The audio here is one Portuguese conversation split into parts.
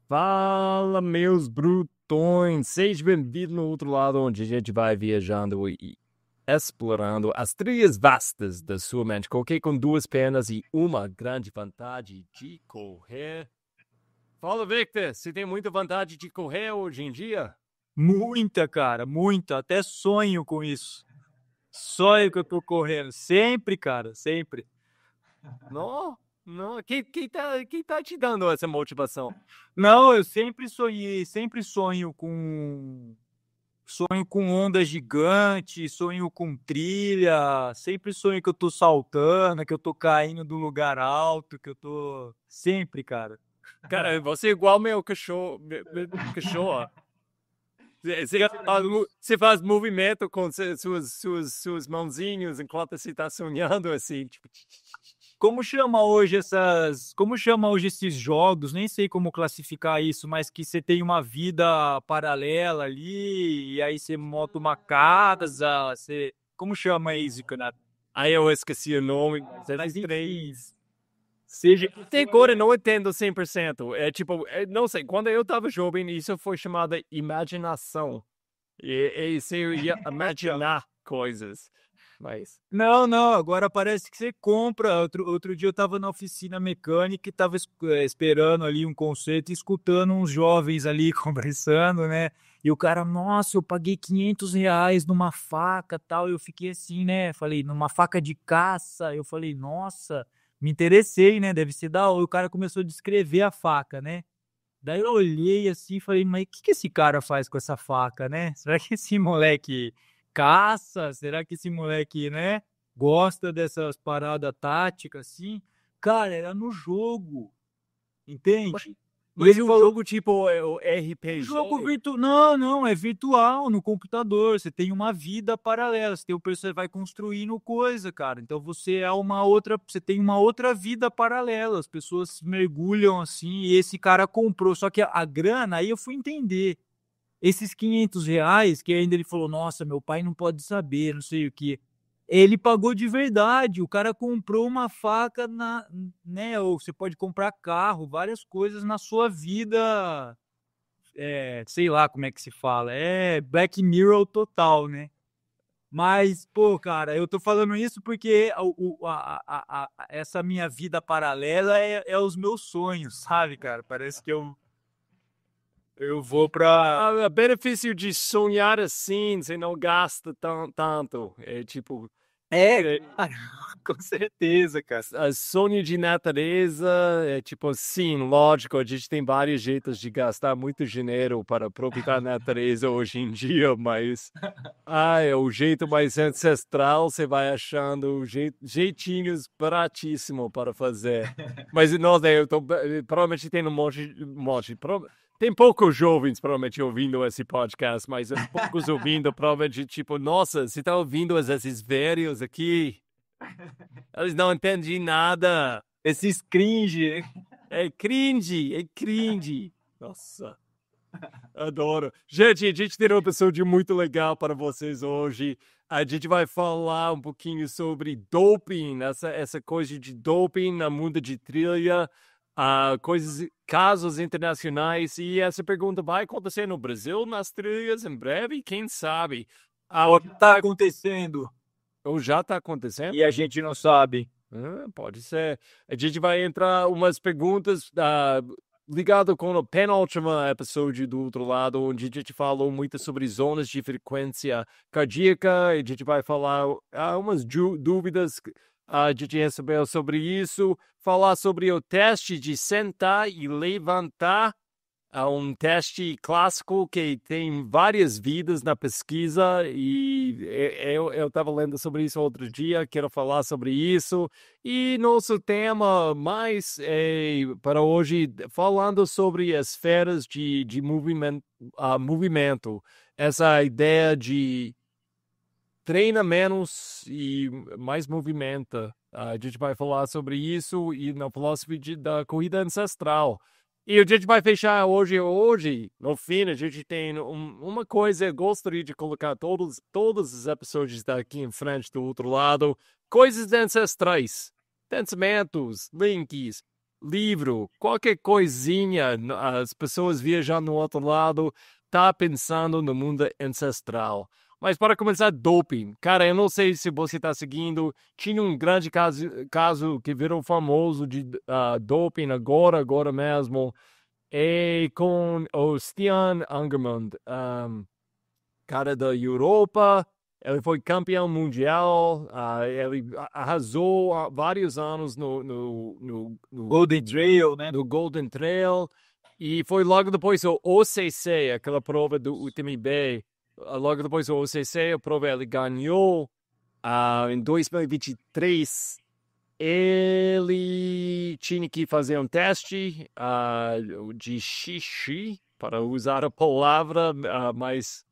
Fala, meus brutões! Seja bem-vindo no outro lado, onde a gente vai viajando e explorando as trilhas vastas da sua mente. Coloquei com duas pernas e uma grande vontade de correr. Fala, Victor, você tem muita vontade de correr hoje em dia? Muita, cara, muita. Até sonho com isso. Sonho que eu tô correndo. Sempre, cara, sempre. Não, não. Quem tá te dando essa motivação? Não, eu sempre sonhei, sempre sonho com onda gigante, sonho com trilha, sempre sonho que eu tô saltando, que eu tô caindo do lugar alto, que eu tô sempre, cara. Cara, você é igual meu cachorro, meu cachorro. Você faz movimento com suas mãozinhas enquanto você está sonhando assim, tipo. Como chama hoje esses jogos? Nem sei como classificar isso, mas que você tem uma vida paralela ali, e aí você monta uma casa, como chama isso, cara? Aí eu esqueci o nome, mas é Mas enfim, três. seja que Até for, agora eu não entendo 100%. É tipo, não sei, quando eu estava jovem, isso foi chamado imaginação. E você ia então. imaginar coisas. Mas, Não, não, agora parece que você compra. Outro dia eu tava na oficina mecânica e tava esperando ali um concerto e escutando uns jovens ali conversando, né? E o cara, nossa, eu paguei R$ 500 numa faca tal. Eu fiquei assim, né? Falei, numa faca de caça. Eu falei, nossa, me interessei, né? Deve ser da hora. E o cara começou a descrever a faca, né? Daí eu olhei assim e falei, mas o que que esse cara faz com essa faca, né? Será que esse moleque caça? Será que esse moleque, né, gosta dessas paradas táticas assim? Cara, era no jogo, mas, entende? E mas ele o falou, jogo tipo é o um jogo RPG. virtual. Não, não, é virtual no computador. Você tem uma vida paralela. Você vai construindo coisa, cara. Então você é uma outra. Você tem uma outra vida paralela. As pessoas mergulham assim. E esse cara comprou. Só que a grana, aí eu fui entender. Esses R$ 500, que ainda ele falou: Nossa, meu pai não pode saber, não sei o que. Ele pagou de verdade. O cara comprou uma faca né? Ou você pode comprar carro, várias coisas na sua vida, sei lá como é que se fala, é Black Mirror total, né? Mas, pô, cara, eu tô falando isso porque essa minha vida paralela é os meus sonhos, sabe, cara? Parece que eu vou pra. O benefício de sonhar assim, você não gasta tanto. É tipo, É, é, cara, com certeza, cara. sonho de natureza, é tipo assim, lógico, a gente tem vários jeitos de gastar muito dinheiro para aproveitar a natureza hoje em dia, mas é o jeito mais ancestral, você vai achando jeitinhos baratíssimo para fazer. Mas, nossa, provavelmente tem tem poucos jovens, provavelmente, ouvindo esse podcast, mas poucos ouvindo, provavelmente, tipo, nossa, você tá ouvindo esses velhos aqui? Eles não entendem nada. Esses cringe. É cringe, é cringe. Nossa. Adoro. Gente, a gente tem um episódio muito legal para vocês hoje. A gente vai falar um pouquinho sobre doping, essa coisa de doping na mundo de trilha, casos internacionais. E essa pergunta vai acontecer no Brasil, nas trilhas, em breve, quem sabe? Ou tá acontecendo Ou já está acontecendo? e a gente não sabe. Pode ser. A gente vai entrar umas perguntas ligado com o penúltimo episódio do outro lado, onde a gente falou muito sobre zonas de frequência cardíaca. A gente vai falar umas dúvidas que a gente recebeu sobre isso, falar sobre o teste de sentar e levantar. É um teste clássico que tem várias vidas na pesquisa e eu estava lendo sobre isso outro dia, quero falar sobre isso. E nosso tema mais para hoje, falando sobre as esferas de movimento, essa ideia de treina menos e mais movimenta. A gente vai falar sobre isso e na filosofia da corrida ancestral. E a gente vai fechar hoje, no fim, a gente tem uma coisa, eu gostaria de colocar todos os episódios daqui em frente do outro lado, coisas ancestrais, pensamentos, links, livro, qualquer coisinha, as pessoas viajando no outro lado, tá pensando no mundo ancestral. Mas para começar, doping. Cara, eu não sei se você está seguindo. Tinha um grande caso que virou famoso de doping agora mesmo. É com o Stian Angermund, cara da Europa. Ele foi campeão mundial. Ele arrasou há vários anos no Golden Trail, né? no Golden Trail. E foi logo depois o OCC, aquela prova do UTMB. Logo depois do OCC, a prova ele ganhou. Em 2023, ele tinha que fazer um teste de xixi, para usar a palavra mais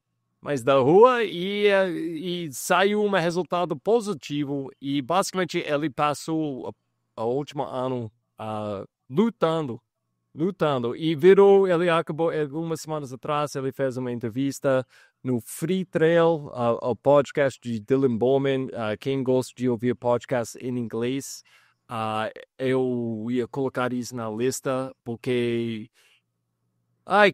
da rua, e saiu um resultado positivo. E basicamente ele passou o último ano lutando. E ele acabou, algumas semanas atrás, ele fez uma entrevista no Free Trail, ao podcast de Dylan Bowman. Quem gosta de ouvir podcast em inglês, eu ia colocar isso na lista, porque,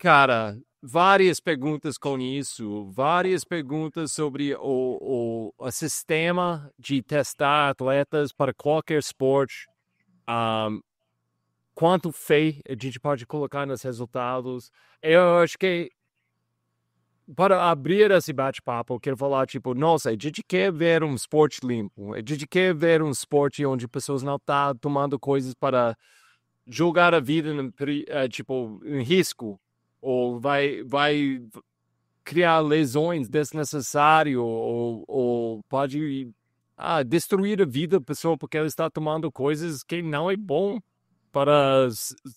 cara, várias perguntas com isso, várias perguntas sobre o sistema de testar atletas para qualquer esporte. Quanto fé a gente pode colocar nos resultados. Eu acho que, para abrir esse bate-papo, eu quero falar, tipo, nossa, a gente quer ver um esporte limpo. A gente quer ver um esporte onde pessoas não estão tomando coisas para jogar a vida, tipo, em risco. Ou vai criar lesões desnecessárias, ou pode destruir a vida da pessoa porque ela está tomando coisas que não é bom para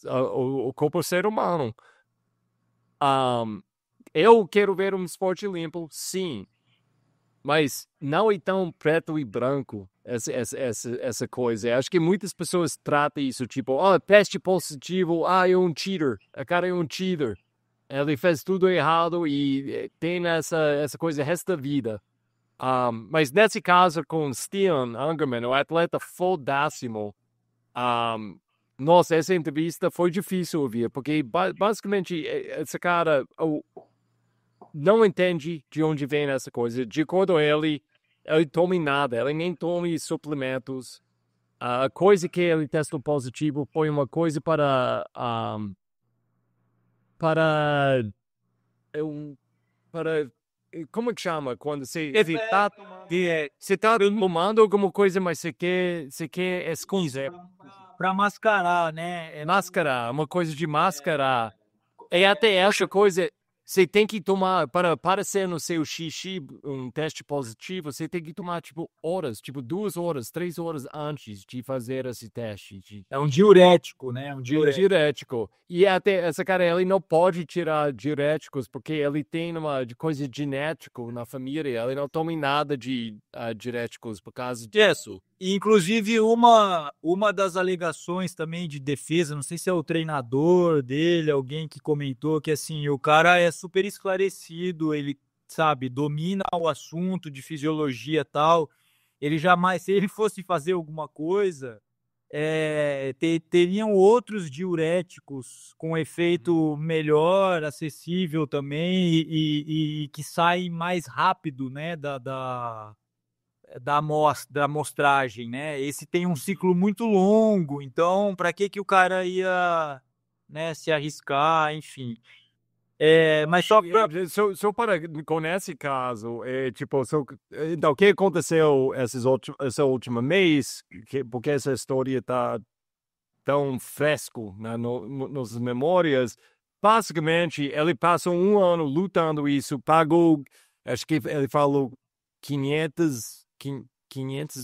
o corpo ser humano. Eu quero ver um esporte limpo, sim, mas não é tão preto e branco essa coisa. Eu acho que muitas pessoas tratam isso tipo, teste positivo, é um cheater, a cara é um cheater. Ele fez tudo errado e tem essa coisa o resto da vida. Mas nesse caso com Stian Angerman, o atleta fodásimo, nossa, essa entrevista foi difícil ouvir, porque basicamente esse cara não entende de onde vem essa coisa. De acordo com ele toma nada, ele nem toma suplementos. A coisa que ele testou positivo foi uma coisa para como que chama? Quando você está tomando alguma coisa, mas você quer esconder. Para mascarar, né? Mascarar, uma coisa de mascarar. E até essa coisa, você tem que tomar, para ser no seu xixi um teste positivo, você tem que tomar, tipo, horas, tipo 2 horas, 3 horas antes de fazer esse teste. É um diurético, né? Diurético. E até essa cara, ele não pode tirar diuréticos porque ele tem uma coisa genética na família. Ele não toma nada de diuréticos por causa disso. E, inclusive, uma das alegações também de defesa, não sei se é o treinador dele, alguém que comentou que, assim, o cara é super esclarecido, ele, sabe, domina o assunto de fisiologia e tal. Ele jamais, se ele fosse fazer alguma coisa, teriam outros diuréticos com efeito melhor, acessível também e que saem mais rápido, né, da amostragem, né? Esse tem um ciclo muito longo, então para que o cara ia, né, se arriscar, enfim. Mas só para com esse caso, tipo, então, o que aconteceu esse último mês? Porque essa história está tão fresco, né, nas memórias. Basicamente, ele passou 1 ano lutando isso, pagou, acho que ele falou 500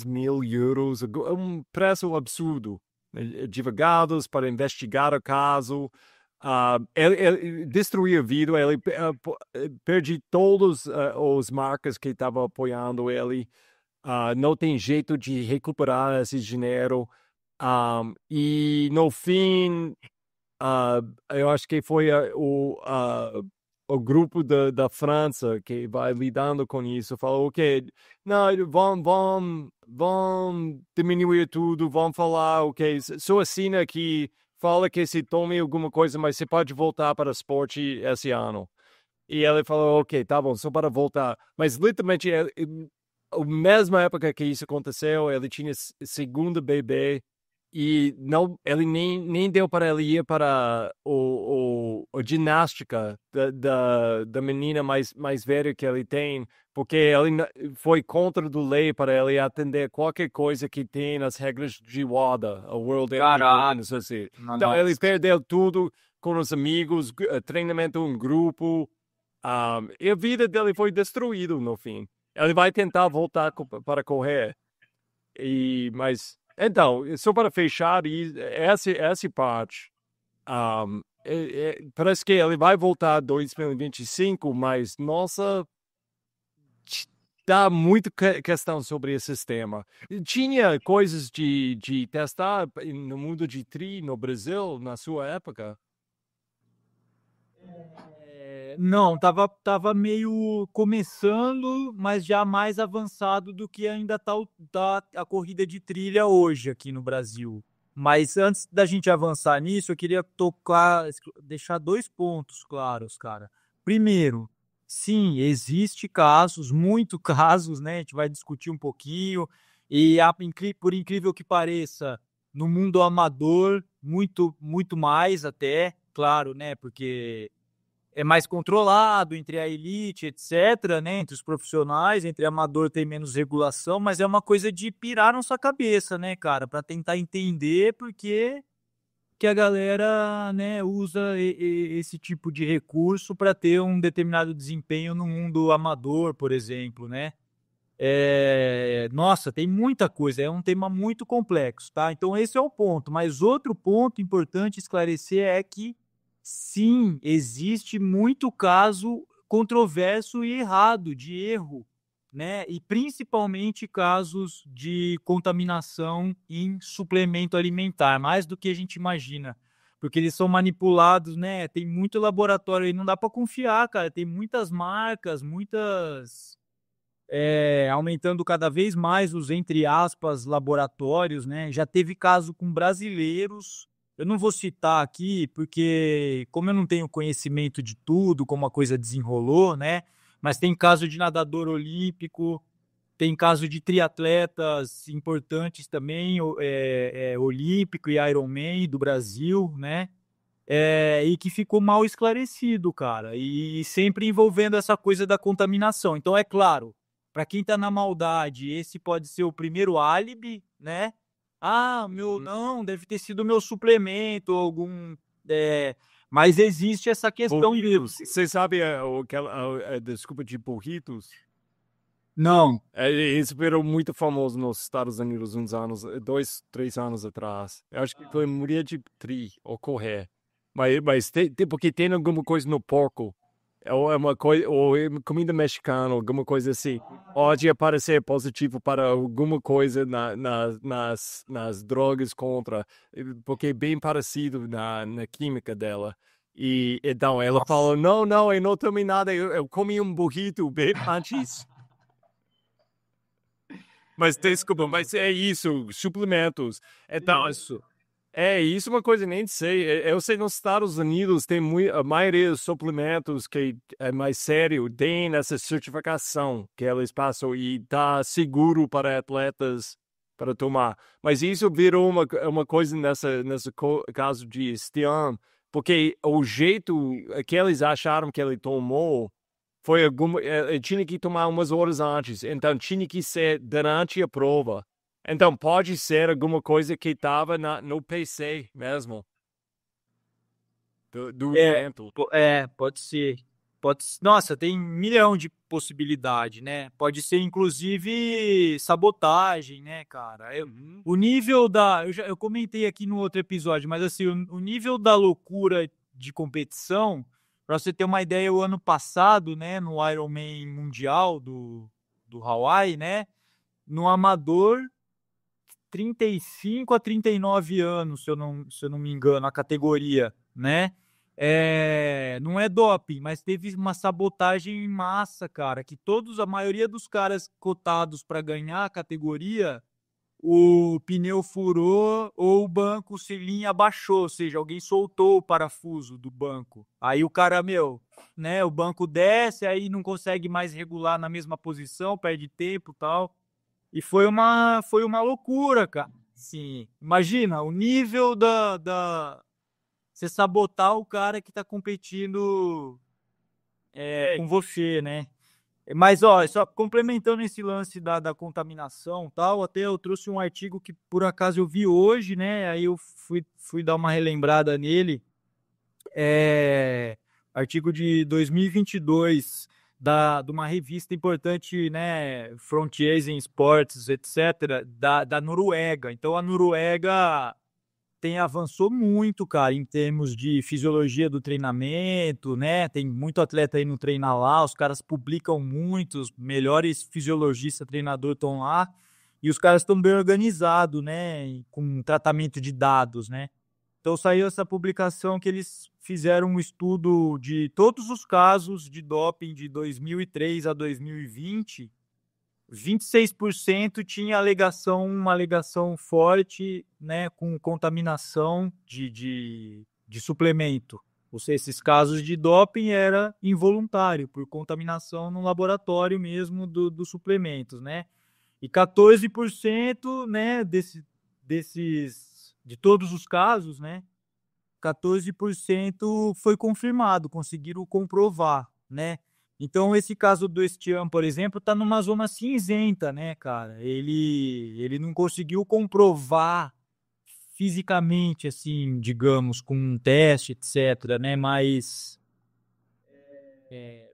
mil euros, um preço absurdo. Advogados para investigar o caso. Ele destruiu a vida, ele perde todos os marcas que estavam apoiando ele. Não tem jeito de recuperar esse dinheiro. E no fim, eu acho que foi o grupo da França que vai lidando com isso, falou, ok, não, vão diminuir tudo, vão falar, ok, só assina aqui, fala que se tome alguma coisa, mas você pode voltar para o esporte esse ano. E ele falou, ok, tá bom, só para voltar. Mas literalmente, a mesma época que isso aconteceu, ele tinha segundo bebê e não, ele nem deu para ele ir para a ginástica da menina mais velha que ele tem, porque ele foi contra do lei para ele atender qualquer coisa que tem nas regras de WADA, a World Caraca, Endurance Association. Então, ele nossa. perdeu tudo com os amigos, treinamento em grupo, e a vida dele foi destruída no fim. Ele vai tentar voltar para correr. Mas, então, só para fechar essa parte, parece que ele vai voltar em 2025, mas, nossa, dá muita questão sobre esse sistema. Tinha coisas de testar no mundo de tri no Brasil, na sua época? Não, tava meio começando, mas já mais avançado do que ainda tá a corrida de trilha hoje aqui no Brasil. Mas antes da gente avançar nisso, eu queria deixar dois pontos claros, cara. Primeiro, sim, existe casos, muito casos, né? A gente vai discutir um pouquinho. E por incrível que pareça, no mundo amador, muito mais até, claro, né? Porque é mais controlado entre a elite, etc., né? Entre os profissionais, entre amador tem menos regulação, mas é uma coisa de pirar na sua cabeça, né, cara? Para tentar entender por que a galera, né, usa esse tipo de recurso para ter um determinado desempenho no mundo amador, por exemplo, né? Nossa, tem muita coisa, é um tema muito complexo, tá? Então esse é o ponto. Mas outro ponto importante esclarecer é que sim, existe muito caso controverso e errado, de erro, né? E principalmente casos de contaminação em suplemento alimentar, mais do que a gente imagina. Porque eles são manipulados, né? Tem muito laboratório aí, não dá para confiar, cara. Tem muitas marcas, aumentando cada vez mais os, entre aspas, laboratórios, né? Já teve caso com brasileiros. Eu não vou citar aqui, porque como eu não tenho conhecimento de tudo, como a coisa desenrolou, né? Mas tem caso de nadador olímpico, tem caso de triatletas importantes também, olímpico e Ironman do Brasil, né? E que ficou mal esclarecido, cara, e sempre envolvendo essa coisa da contaminação. Então, é claro, para quem tá na maldade, esse pode ser o primeiro álibi, né? Ah, meu, não, deve ter sido meu suplemento, algum. é, mas existe essa questão. Burritos. Você sabe a desculpa de burritos? Não. Isso virou muito famoso nos Estados Unidos uns anos, 2, 3 anos atrás. Eu acho que foi mulher de tri ou correr. Mas porque tem alguma coisa no porco. Ou é uma coisa, ou é comida mexicana, alguma coisa assim. Pode aparecer positivo para alguma coisa nas drogas contra, porque é bem parecido na química dela. E então ela falou: não, não, eu não tomei nada, eu comi um burrito bem antes. Mas desculpa, mas é isso, suplementos. Então, Isso. isso é uma coisa que nem sei. Eu sei nos Estados Unidos tem a maioria dos suplementos que é mais sério, tem essa certificação que eles passam e tá seguro para atletas para tomar. Mas isso virou uma coisa nessa caso de Stian, porque o jeito que eles acharam que ele tomou foi tinha que tomar umas horas antes, então tinha que ser durante a prova. Então pode ser alguma coisa que estava no PC mesmo, do evento. Pode ser. Nossa, tem 1 milhão de possibilidade, né? Pode ser, inclusive, sabotagem, né, cara? Uhum. O nível da. Eu comentei aqui no outro episódio, mas assim, o nível da loucura de competição, para você ter uma ideia, o ano passado, né, no Ironman Mundial do Hawaii, né? No amador, 35 a 39 anos, se eu não me engano, a categoria, né? Não é doping, mas teve uma sabotagem em massa, cara, que a maioria dos caras cotados para ganhar a categoria o pneu furou ou o banco, o selim abaixou, ou seja, alguém soltou o parafuso do banco. Aí o cara, meu, né, o banco desce, aí não consegue mais regular na mesma posição, perde tempo e tal. E foi uma loucura, cara. Sim, imagina o nível você sabotar o cara que tá competindo com você, né? Mas, ó, só complementando esse lance da contaminação e tal, até eu trouxe um artigo que por acaso eu vi hoje, né? Aí eu fui dar uma relembrada nele. Artigo de 2022 de uma revista importante, né? Frontiers in Sports, etc., da Noruega. Então, a Noruega avançou muito, cara, em termos de fisiologia do treinamento, né? Tem muito atleta aí no treinar lá, os caras publicam muito, os melhores fisiologistas, treinador estão lá, e os caras estão bem organizados, né? Com tratamento de dados, né? Então saiu essa publicação que eles fizeram um estudo de todos os casos de doping de 2003 a 2020. 26% tinha uma alegação forte, né, com contaminação de suplemento. Ou seja, esses casos de doping era involuntário, por contaminação no laboratório mesmo dos suplementos, né? E 14%, né, de todos os casos, né, 14% foi confirmado, conseguiram comprovar, né? Então, esse caso do Estian, por exemplo, está numa zona cinzenta, né, cara? Ele não conseguiu comprovar fisicamente, assim, digamos, com um teste, etc., né? Mas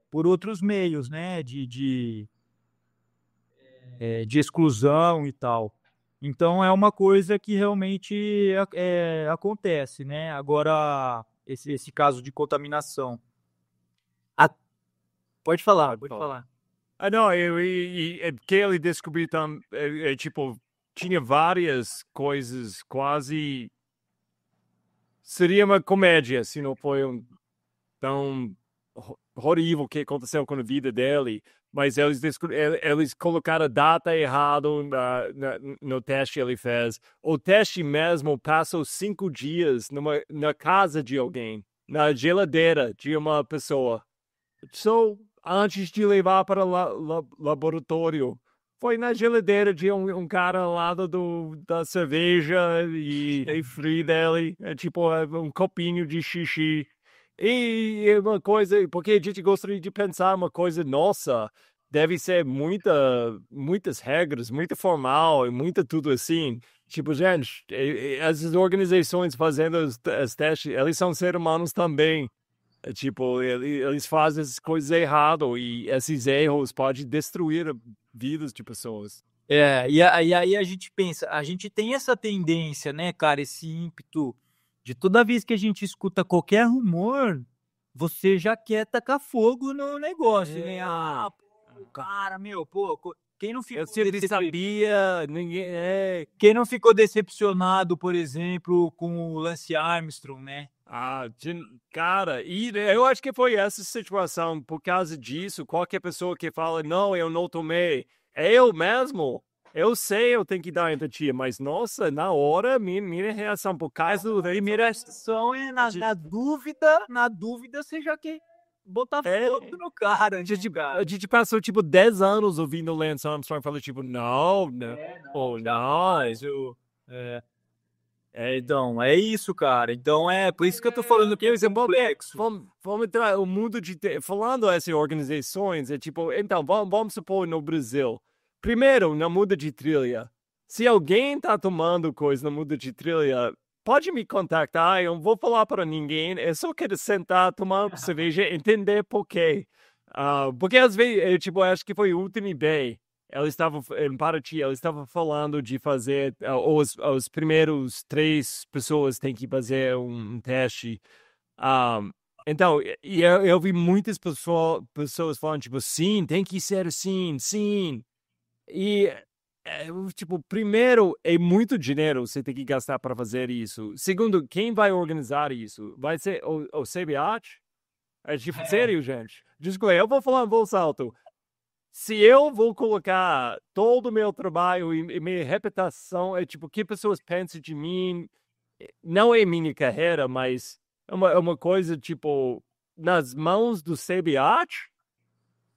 por outros meios, né? De exclusão e tal. Então, é uma coisa que realmente acontece, né? Agora, esse caso de contaminação. A- Pode falar, Pode pode falar. falar. Ah, não, que ele descobriu tipo, tinha várias coisas quase. Seria uma comédia se não foi tão horrível que aconteceu com a vida dele. Mas eles colocaram a data errada no teste que ele fez. O teste mesmo passou 5 dias na casa de alguém, na geladeira de uma pessoa. Só antes de levar para o laboratório. Foi na geladeira de um cara ao lado da cerveja e frio dele. É tipo um copinho de xixi. E é uma coisa, porque a gente gostaria de pensar uma coisa nossa, deve ser muitas regras, muito formal e muito tudo assim. Tipo, gente, essas organizações fazendo os testes, eles são seres humanos também. Tipo, eles fazem essas coisas erradas e esses erros podem destruir vidas de pessoas. E aí a gente pensa, a gente tem essa tendência, né, cara, esse ímpeto de toda vez que a gente escuta qualquer rumor, você já quer tacar fogo no negócio, né? Ah, pô, cara, meu, pô, quem não Eu ficou sempre sabia, ninguém. quem não ficou decepcionado, por exemplo, com o Lance Armstrong, né? Cara, e eu acho que foi essa situação. Por causa disso, qualquer pessoa que fala, não, eu não tomei, é eu mesmo. Eu sei, eu tenho que dar empatia, mas nossa, na hora, minha reação, por causa do. Primeira ação é na dúvida você já quer botar É, fogo no cara, né, a cara? gente passou tipo 10 anos ouvindo o Lance Armstrong falar, tipo, não, não, oh, não, isso. Então, é isso, cara. Então, por isso que eu tô falando que é complexo. Vamos entrar o mundo falando essas organizações, é tipo, então, vamos supor no Brasil. Primeiro, na muda de trilha. Se alguém tá tomando coisa na muda de trilha, pode me contactar, eu não vou falar para ninguém, eu só quero sentar, tomar uma cerveja, entender por quê. Porque às vezes, tipo, acho que foi o último B. Ela estava em Paraty, ela estava falando de fazer os primeiros 3 pessoas têm que fazer um teste. Um, então, eu vi muitas pessoas falando tipo, sim, tem que ser assim, sim. E tipo, primeiro é muito dinheiro você tem que gastar para fazer isso. Segundo, quem vai organizar isso? Vai ser o CBAT? É tipo, sério, gente? Desculpa, eu vou falar em voz alto. se eu vou colocar todo o meu trabalho e minha reputação, é tipo, o que pessoas pensam de mim, não é minha carreira, mas é uma coisa, tipo, nas mãos do CBAT?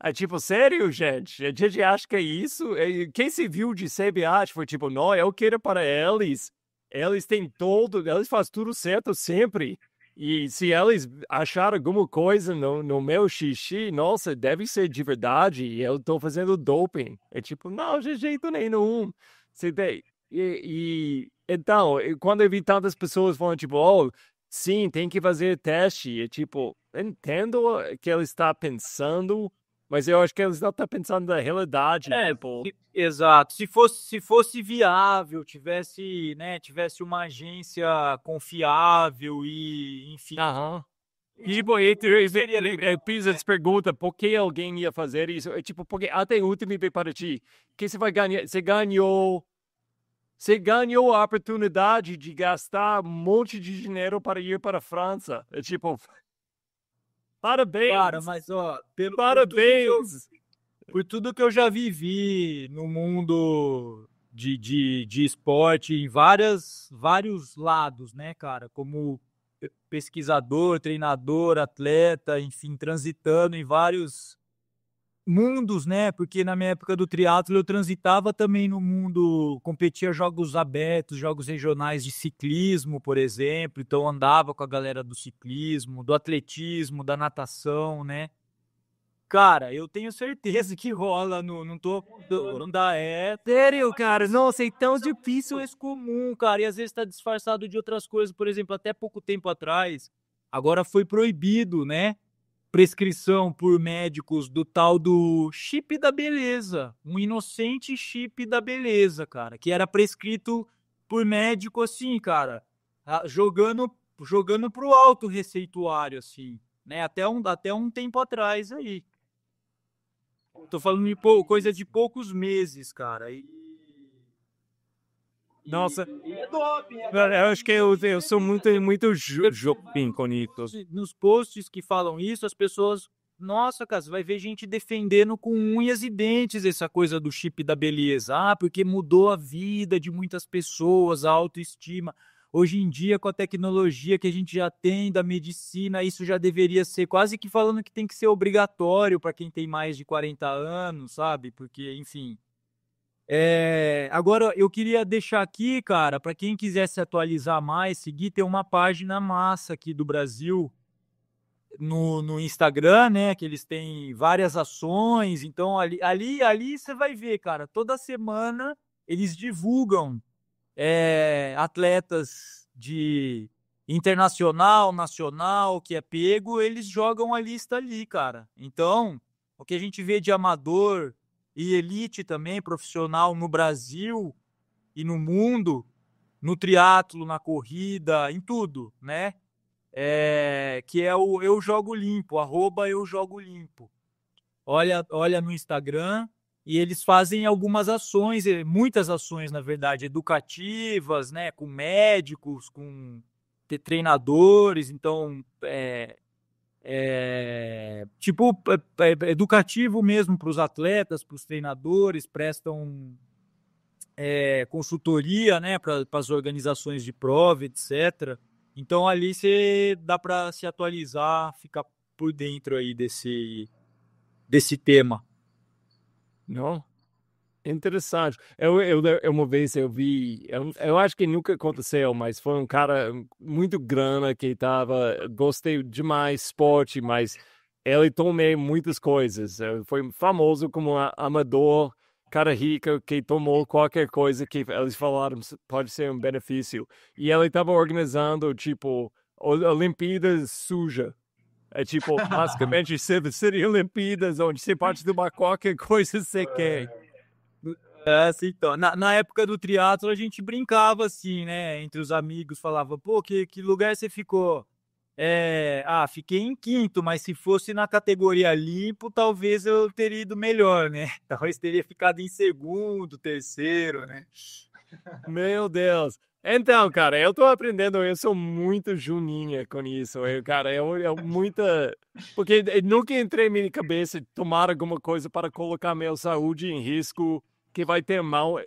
É tipo, sério, gente? A gente acha que é isso? Quem se viu de CBAT foi tipo, não, eu quero para eles. Eles têm todo, eles fazem tudo certo sempre. E se eles acharam alguma coisa no meu xixi, nossa, deve ser de verdade. E eu tô fazendo doping. É tipo, não, de jeito nenhum. Você tem, então, quando eu vi tantas pessoas falando, tipo, oh, sim, tem que fazer teste. É tipo, entendo o que ele está pensando, mas eu acho que eles não estão pensando na realidade, tipo. Exato. Se fosse viável, tivesse, né, tivesse uma agência confiável e, enfim, Aham. E, tipo, eu fiz essa pergunta, por que alguém ia fazer isso? É tipo, porque até o último vez para ti, que você vai ganhar? Você ganhou a oportunidade de gastar um monte de dinheiro para ir para a França. É tipo, cara, parabéns, mas ó, parabéns. por tudo que eu já vivi no mundo de esporte em vários lados, né, cara? Como pesquisador, treinador, atleta, enfim, transitando em vários mundos, né? Porque na minha época do triatlo eu transitava também no mundo, competia jogos abertos, jogos regionais de ciclismo, por exemplo. Então andava com a galera do ciclismo, do atletismo, da natação, né? Cara, eu tenho certeza que rola, não tô, não dá, sério, cara, nossa, é tão difícil esse comum, cara, e às vezes tá disfarçado de outras coisas, por exemplo, até pouco tempo atrás, agora foi proibido, né, prescrição por médicos do tal do chip da beleza, um inocente chip da beleza, cara, que era prescrito por médico assim, cara, jogando pro alto receituário, assim, né, até um tempo atrás aí. Tô falando de coisa de poucos meses, cara. Nossa, eu acho que eu sou muito jovem com isso. Nos posts que falam isso, as pessoas. Nossa, cara, você vai ver gente defendendo com unhas e dentes essa coisa do chip da beleza. Ah, porque mudou a vida de muitas pessoas, a autoestima. Hoje em dia, com a tecnologia que a gente já tem da medicina, isso já deveria ser quase que falando que tem que ser obrigatório para quem tem mais de 40 anos, sabe? Porque, enfim. Agora, eu queria deixar aqui, cara, para quem quiser se atualizar mais, seguir, tem uma página massa aqui do Brasil no Instagram, né? Que eles têm várias ações. Então, ali você vai ver, cara, toda semana eles divulgam atletas de internacional, nacional, que é pego, eles jogam a lista ali, cara. Então, o que a gente vê de amador e elite também, profissional no Brasil e no mundo, no triatlo, na corrida, em tudo, né? Que é o Eu Jogo Limpo, @Eu Jogo Limpo. Olha no Instagram e eles fazem algumas ações, muitas ações, na verdade, educativas, né, com médicos, com treinadores, então tipo educativo mesmo para os atletas, para os treinadores, prestam consultoria, né, para as organizações de prova, etc. Então ali você dá para se atualizar, ficar por dentro aí desse tema. Não? Interessante. Uma vez eu vi, eu acho que nunca aconteceu, mas foi um cara muito grana que tava, gostei demais esporte, mas ele tomou muitas coisas. Foi famoso como amador, cara rico que tomou qualquer coisa que eles falaram pode ser um benefício. E ele estava organizando, tipo, Olimpíadas suja. É tipo, basicamente, seria Olimpíadas onde você pode tomar qualquer coisa que você quer. Assim, então, na época do triatlo a gente brincava assim, né? Entre os amigos, falava, pô, que lugar você ficou? Fiquei em quinto, mas se fosse na categoria limpo, talvez eu teria ido melhor, né? Talvez teria ficado em segundo, terceiro, né? Meu Deus. Então, cara, eu tô aprendendo, eu sou muito juninha com isso, cara, eu muita... Porque eu nunca entrei em minha cabeça tomar alguma coisa para colocar minha saúde em risco, que vai ter mal...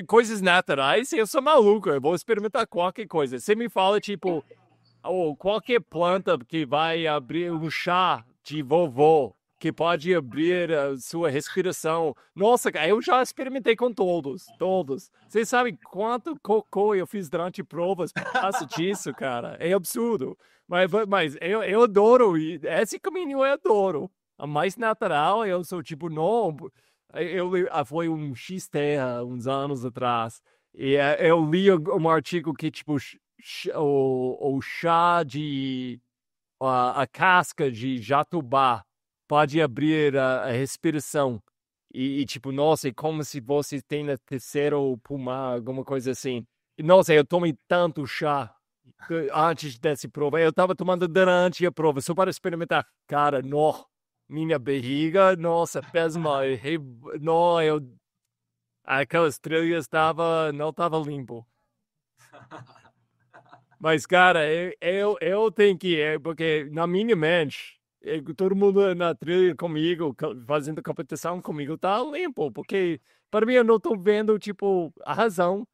Coisas naturais, eu sou maluco, eu vou experimentar qualquer coisa. Você me fala, tipo, ou qualquer planta que vai abrir um chá de vovô, que pode abrir a sua respiração. Nossa, cara, eu já experimentei com todos. Vocês sabem quanto cocô eu fiz durante provas por causa disso, cara? É absurdo. Mas eu adoro, e esse caminho eu adoro. A mais natural, eu sou tipo, não. Foi um X-Terra uns anos atrás. E eu li um artigo que, tipo, o chá de a casca de jatobá pode abrir a respiração. Tipo, nossa, é como se você tem na terceiro pulmão, alguma coisa assim. E, nossa, eu tomei tanto chá antes dessa prova. Eu estava tomando durante a prova, só para experimentar. Cara, não, minha barriga, nossa, fez mal. Não, aquelas trilhas não estava limpo. Mas, cara, eu tenho que ir, porque na minha mente, todo mundo na trilha comigo, fazendo competição comigo, tá limpo, porque para mim eu não tô vendo, tipo, a razão,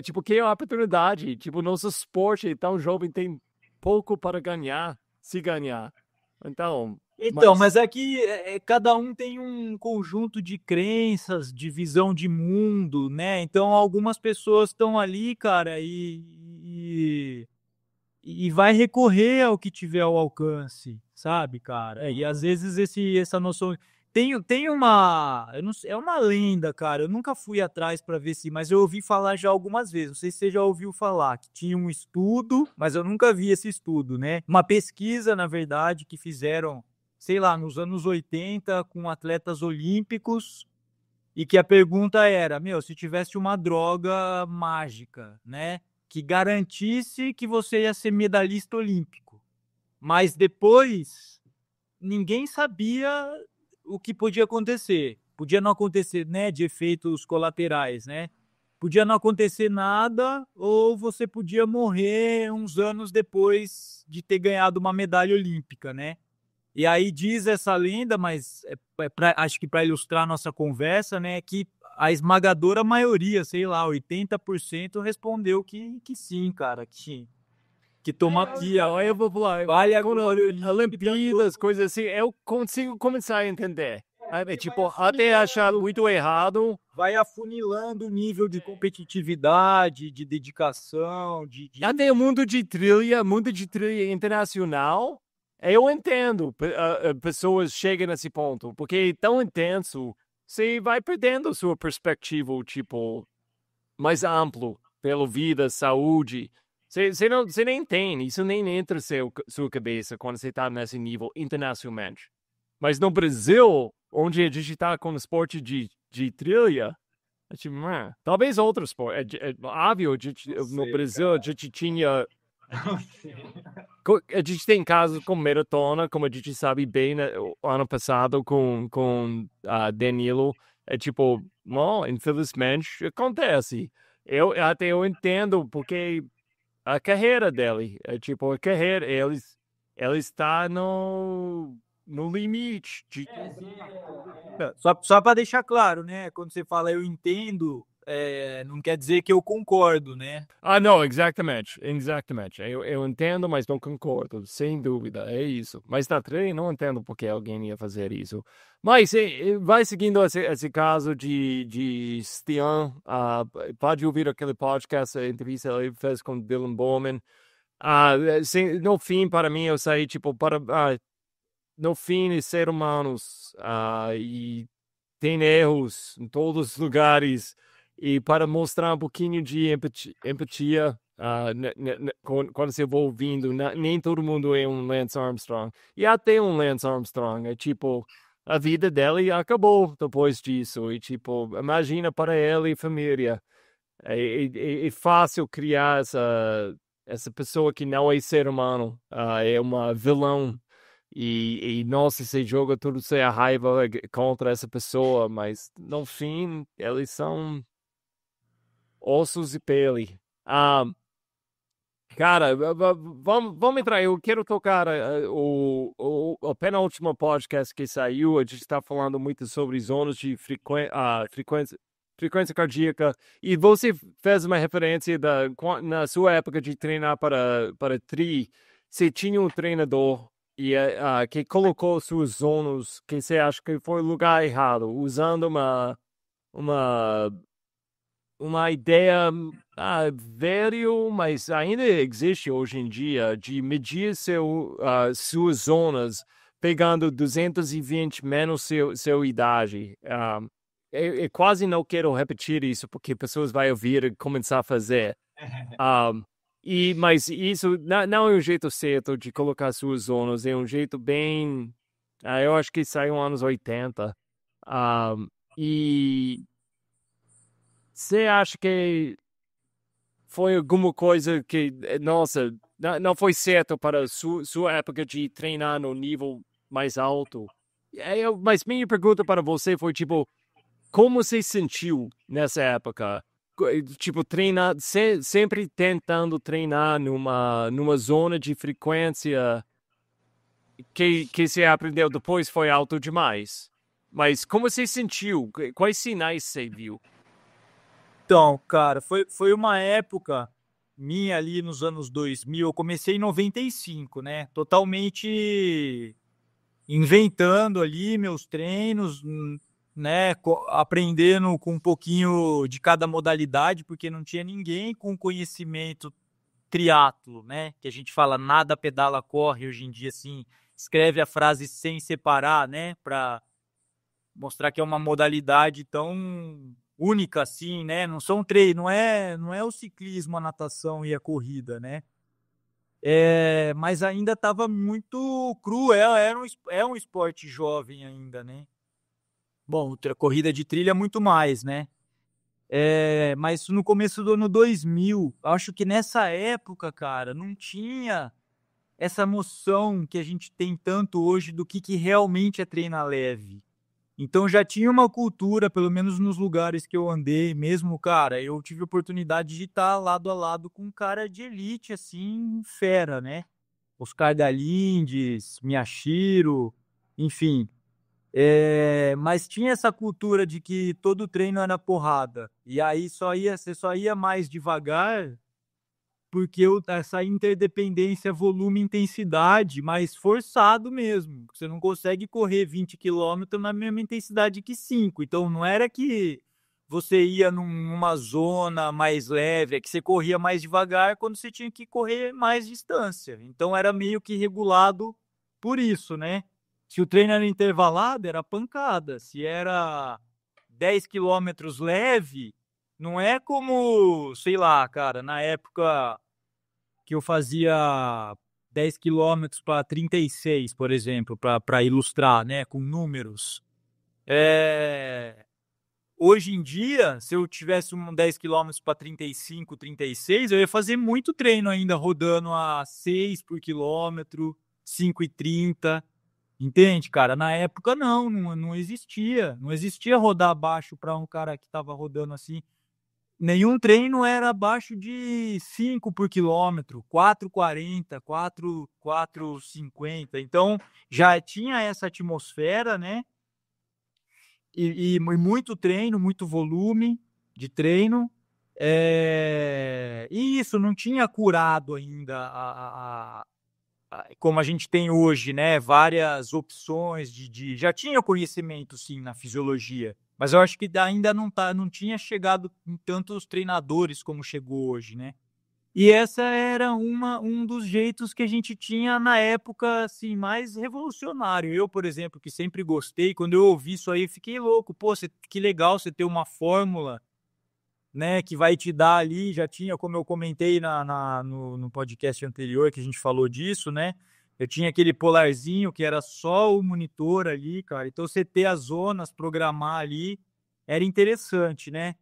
tipo, que é a oportunidade, tipo, nosso esporte tão jovem tem pouco para ganhar, se ganhar. Então, Então, mas, mas é que cada um tem um conjunto de crenças, de visão de mundo, né? Então, algumas pessoas estão ali, cara, e vai recorrer ao que tiver ao alcance, sabe, cara? E às vezes essa noção. Tem uma. Eu não sei, é uma lenda, cara. Eu nunca fui atrás para ver se. Mas eu ouvi falar já algumas vezes. Não sei se você já ouviu falar que tinha um estudo, mas eu nunca vi esse estudo, né? Uma pesquisa, na verdade, que fizeram, sei lá, nos anos 80 com atletas olímpicos. E que a pergunta era, meu, se tivesse uma droga mágica, né? Que garantisse que você ia ser medalhista olímpico. Mas depois, ninguém sabia o que podia acontecer. Podia não acontecer, né, de efeitos colaterais, né? Podia não acontecer nada ou você podia morrer uns anos depois de ter ganhado uma medalha olímpica, né? E aí diz essa lenda, mas acho que para ilustrar a nossa conversa, né, que a esmagadora maioria, sei lá, 80% respondeu que sim, cara, que tomaria. ó, eu vou falar, Vale quando agora, Olímpia. Olimpíadas, coisas assim, eu consigo começar a entender. Tipo, até achar muito errado. Vai afunilando o nível de competitividade, de dedicação, Até o mundo de trilha internacional, eu entendo pessoas chegam nesse ponto, porque é tão intenso, você vai perdendo sua perspectiva, tipo, mais amplo, pela vida, saúde. Você nem tem, isso nem entra na sua cabeça quando você está nesse nível internacionalmente. Mas no Brasil, onde a gente está com o esporte de trilha, é tipo, talvez outro esporte. Óbvio, Não no sei, Brasil a cara. gente tinha. Não sei. A gente tem casos com maratona, como a gente sabe bem, né, o ano passado com Danilo. É tipo, bom, infelizmente acontece. Eu entendo porque a carreira dele, é tipo, a carreira, ele está no limite de Só para deixar claro, né? Quando você fala eu entendo, não quer dizer que eu concordo, né? Não, exatamente. Eu entendo, mas não concordo, sem dúvida, é isso. Mas na trilha não entendo por que alguém ia fazer isso. Mas vai seguindo esse caso de Stian, pode ouvir aquele podcast, a entrevista que ele fez com Dylan Bowman. No fim, para mim, eu saí, tipo, no fim, ser humanos, e tem erros em todos os lugares. E para mostrar um pouquinho de empatia, quando você vai ouvindo, nem todo mundo é um Lance Armstrong. E até um Lance Armstrong, é tipo, a vida dele acabou depois disso. E tipo, imagina para ele e família. É fácil criar essa pessoa que não é ser humano, é uma vilão. Nossa, você joga tudo sem a raiva contra essa pessoa, mas no fim, eles são ossos e pele. Cara, vamos entrar. Eu quero tocar o penúltimo podcast que saiu. A gente está falando muito sobre zonas de frequência cardíaca. E você fez uma referência na sua época de treinar para tri. Você tinha um treinador que colocou suas zonas que você acha que foi o lugar errado, usando uma uma ideia velho, mas ainda existe hoje em dia, de medir suas zonas pegando 220 menos sua idade. Eu quase não quero repetir isso, porque pessoas vão ouvir e começar a fazer. Ah, mas isso não é um jeito certo de colocar suas zonas, é um jeito bem. Eu acho que saiu nos anos 80. Ah, e você acha que foi alguma coisa que, nossa, não foi certo para sua época de treinar no nível mais alto? Mas minha pergunta para você foi, tipo, como você sentiu nessa época? Tipo, treinar, sempre tentando treinar numa zona de frequência que você aprendeu depois foi alto demais. Mas como você sentiu? Quais sinais você viu? Então, cara, foi uma época minha ali nos anos 2000. Eu comecei em 95, né? Totalmente inventando ali meus treinos, né? Aprendendo com um pouquinho de cada modalidade, porque não tinha ninguém com conhecimento triatlo, né? Que a gente fala nada pedala corre hoje em dia, assim, escreve a frase sem separar, né? Para mostrar que é uma modalidade tão única assim, né? Não são três, não é o ciclismo, a natação e a corrida, né? Mas ainda estava muito cruel, é um esporte jovem ainda, né? Bom, corrida de trilha muito mais, né? Mas no começo do ano 2000, acho que nessa época, cara, não tinha essa noção que a gente tem tanto hoje do que realmente é treinar leve. Então já tinha uma cultura, pelo menos nos lugares que eu andei mesmo, cara, eu tive a oportunidade de estar lado a lado com um cara de elite, assim, fera, né? Oscar Galindes, Miyashiro, enfim. Mas tinha essa cultura de que todo treino era porrada. E aí você só ia mais devagar porque essa interdependência volume-intensidade, mais forçado mesmo. Você não consegue correr 20 quilômetros na mesma intensidade que 5. Então não era que você ia numa zona mais leve, é que você corria mais devagar quando você tinha que correr mais distância. Então era meio que regulado por isso, né? Se o treino era intervalado, era pancada. Se era 10 quilômetros leve, não é como, sei lá, cara, na época que eu fazia 10 quilômetros para 36, por exemplo, para ilustrar, né, com números. É... Hoje em dia, se eu tivesse 10 quilômetros para 35, 36, eu ia fazer muito treino ainda, rodando a 6 por quilômetro, 5,30. Entende, cara? Na época não existia. Não existia rodar abaixo para um cara que estava rodando assim. Nenhum treino era abaixo de 5 por quilômetro, 4,40, 4,50. Então, já tinha essa atmosfera, né? E muito treino, muito volume de treino. E isso não tinha curado ainda como a gente tem hoje, né? Várias opções já tinha conhecimento, sim, na fisiologia. Mas eu acho que ainda não tinha chegado em tantos treinadores como chegou hoje, né? E essa era um dos jeitos que a gente tinha na época, assim, mais revolucionário. Eu, por exemplo, que sempre gostei, quando eu ouvi isso aí, fiquei louco. Pô, que legal você ter uma fórmula, né, que vai te dar ali, já tinha, como eu comentei no podcast anterior, que a gente falou disso, né? Eu tinha aquele polarzinho que era só o monitor ali, cara. Então, você ter as zonas, programar ali, era interessante, né?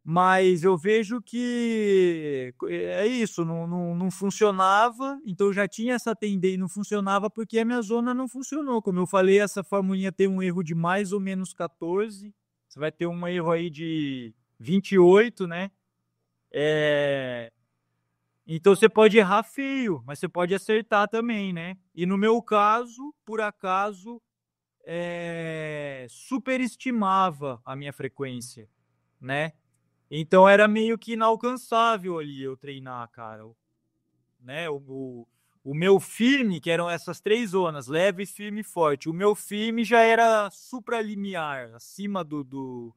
Mas eu vejo que é isso, não funcionava, então já tinha essa tendência, não funcionava porque a minha zona não funcionou. Como eu falei, essa formulinha tem um erro de mais ou menos 14, você vai ter um erro aí de 28, né? É, Então você pode errar feio, mas você pode acertar também, né? E no meu caso, por acaso, superestimava a minha frequência, né? Então era meio que inalcançável ali eu treinar, cara, né? O meu firme, que eram essas três zonas, leve, firme e forte. O meu firme já era supralimiar, acima do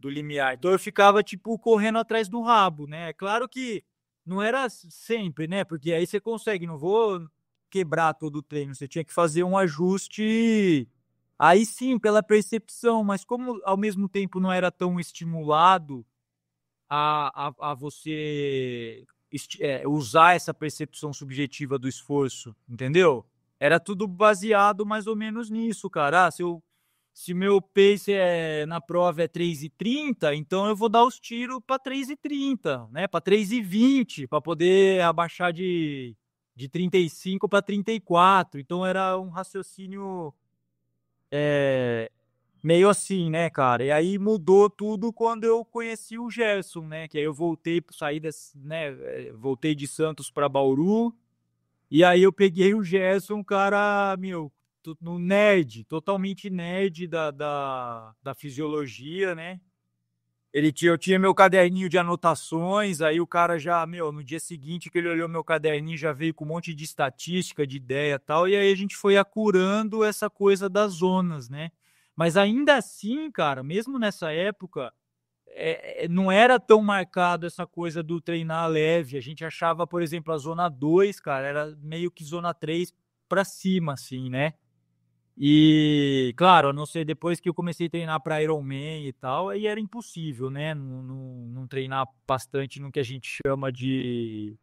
limiar. Então eu ficava, tipo, correndo atrás do rabo, né? É claro que não era sempre, né? Porque aí você consegue, não vou quebrar todo o treino, você tinha que fazer um ajuste. Aí sim, pela percepção, mas como ao mesmo tempo não era tão estimulado a você usar essa percepção subjetiva do esforço, entendeu? Era tudo baseado mais ou menos nisso, cara. Ah, se meu pace na prova é 3:30, então eu vou dar os tiros para 3:30, né? Para 3:20, para poder abaixar de 35 para 34. Então era um raciocínio é, meio assim, né, cara? E aí mudou tudo quando eu conheci o Gerson, né? Que aí eu voltei, saí né? Voltei de Santos para Bauru. E aí eu peguei o Gerson, um cara, meu, no nerd, totalmente nerd da fisiologia, né? Eu tinha meu caderninho de anotações, aí o cara já, meu, no dia seguinte que ele olhou meu caderninho, já veio com um monte de estatística, de ideia e tal, e aí a gente foi acurando essa coisa das zonas, né? Mas ainda assim, cara, mesmo nessa época, não era tão marcado essa coisa do treinar leve. A gente achava, por exemplo, a zona 2, cara, era meio que zona 3 para cima, assim, né? E, claro, a não ser depois que eu comecei a treinar para Ironman e tal, aí era impossível, né? Não treinar bastante no que a gente chama de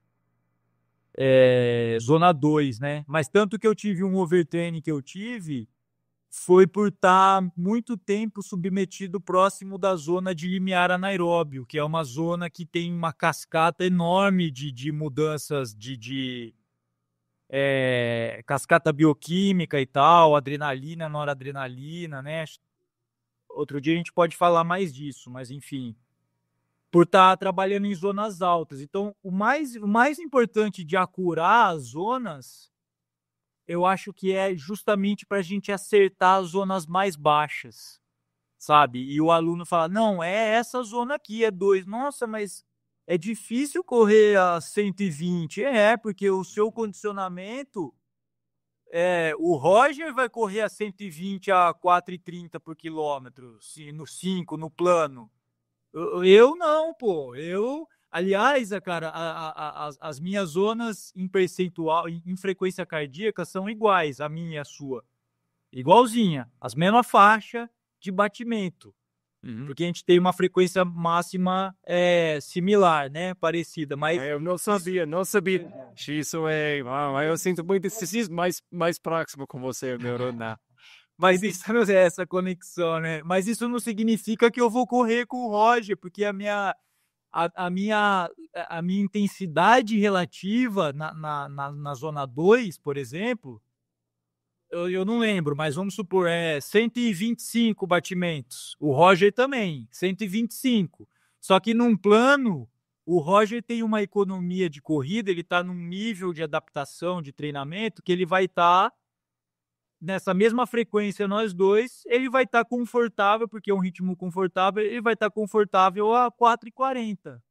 zona 2, né? Mas tanto que eu tive um overtraining que eu tive, foi por estar muito tempo submetido próximo da zona de limiar anaeróbio, que é uma zona que tem uma cascata enorme de mudanças cascata bioquímica e tal, adrenalina, noradrenalina, né? Outro dia a gente pode falar mais disso, mas enfim, por estar trabalhando em zonas altas. Então, o mais importante de acurar as zonas, eu acho que é justamente para a gente acertar as zonas mais baixas, sabe? E o aluno fala: não, é essa zona aqui, é 2. Nossa, mas é difícil correr a 120. Porque o seu condicionamento. O Roger vai correr a 120 a 4:30 por quilômetro, no 5, no plano. Eu não, pô. Aliás, cara, as minhas zonas em percentual, em frequência cardíaca são iguais, a minha e a sua. Igualzinha, as mesma faixa de batimento. Uhum. Porque a gente tem uma frequência máxima similar, né? Parecida, mas Eu não sabia disso. Eu sinto muito isso mais próximo com você, neurona. Mas isso não é essa conexão, né? Mas isso não significa que eu vou correr com o Roger, porque a minha intensidade relativa na zona 2, por exemplo, eu não lembro, mas vamos supor, 125 batimentos. O Roger também, 125. Só que num plano, o Roger tem uma economia de corrida, ele está num nível de adaptação, de treinamento, que ele vai estar nessa mesma frequência nós dois, ele vai estar confortável, porque é um ritmo confortável, ele vai estar confortável a 4:40.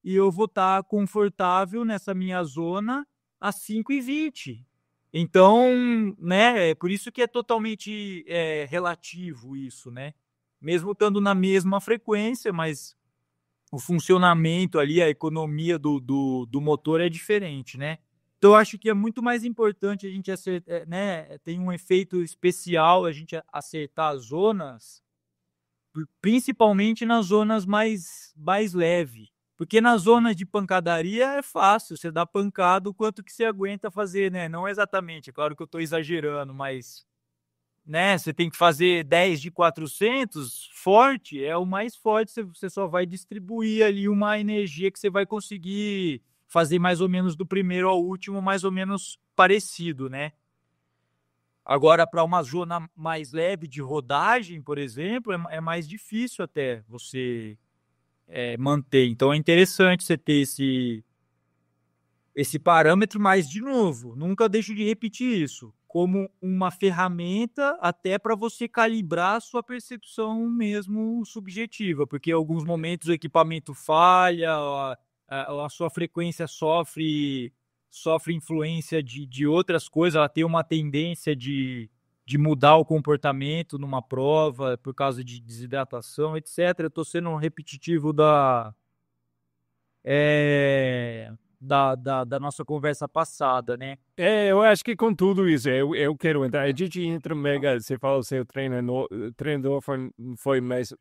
E eu vou estar confortável nessa minha zona a 5:20. Então, né, é por isso que é totalmente relativo isso, né? Mesmo estando na mesma frequência, mas o funcionamento ali, a economia do motor é diferente, né? Então, eu acho que é muito mais importante a gente acertar, né? Tem um efeito especial a gente acertar as zonas, principalmente nas zonas mais leves. Porque na zona de pancadaria é fácil, você dá pancada o quanto que você aguenta fazer, né? Não exatamente, é claro que eu estou exagerando, mas né? Você tem que fazer 10 de 400, forte, é o mais forte, você só vai distribuir ali uma energia que você vai conseguir fazer mais ou menos do primeiro ao último, mais ou menos parecido, né? Agora, para uma zona mais leve de rodagem, por exemplo, é mais difícil até você manter. Então, é interessante você ter esse parâmetro, mas, de novo, nunca deixo de repetir isso, como uma ferramenta até para você calibrar a sua percepção mesmo subjetiva, porque em alguns momentos o equipamento falha, a sua frequência sofre influência de outras coisas, ela tem uma tendência de mudar o comportamento numa prova por causa de desidratação, etc. Eu estou sendo repetitivo da nossa conversa passada, né? Eu acho que com tudo isso, eu quero entrar. A gente entra mega. Você fala o seu treinador foi mais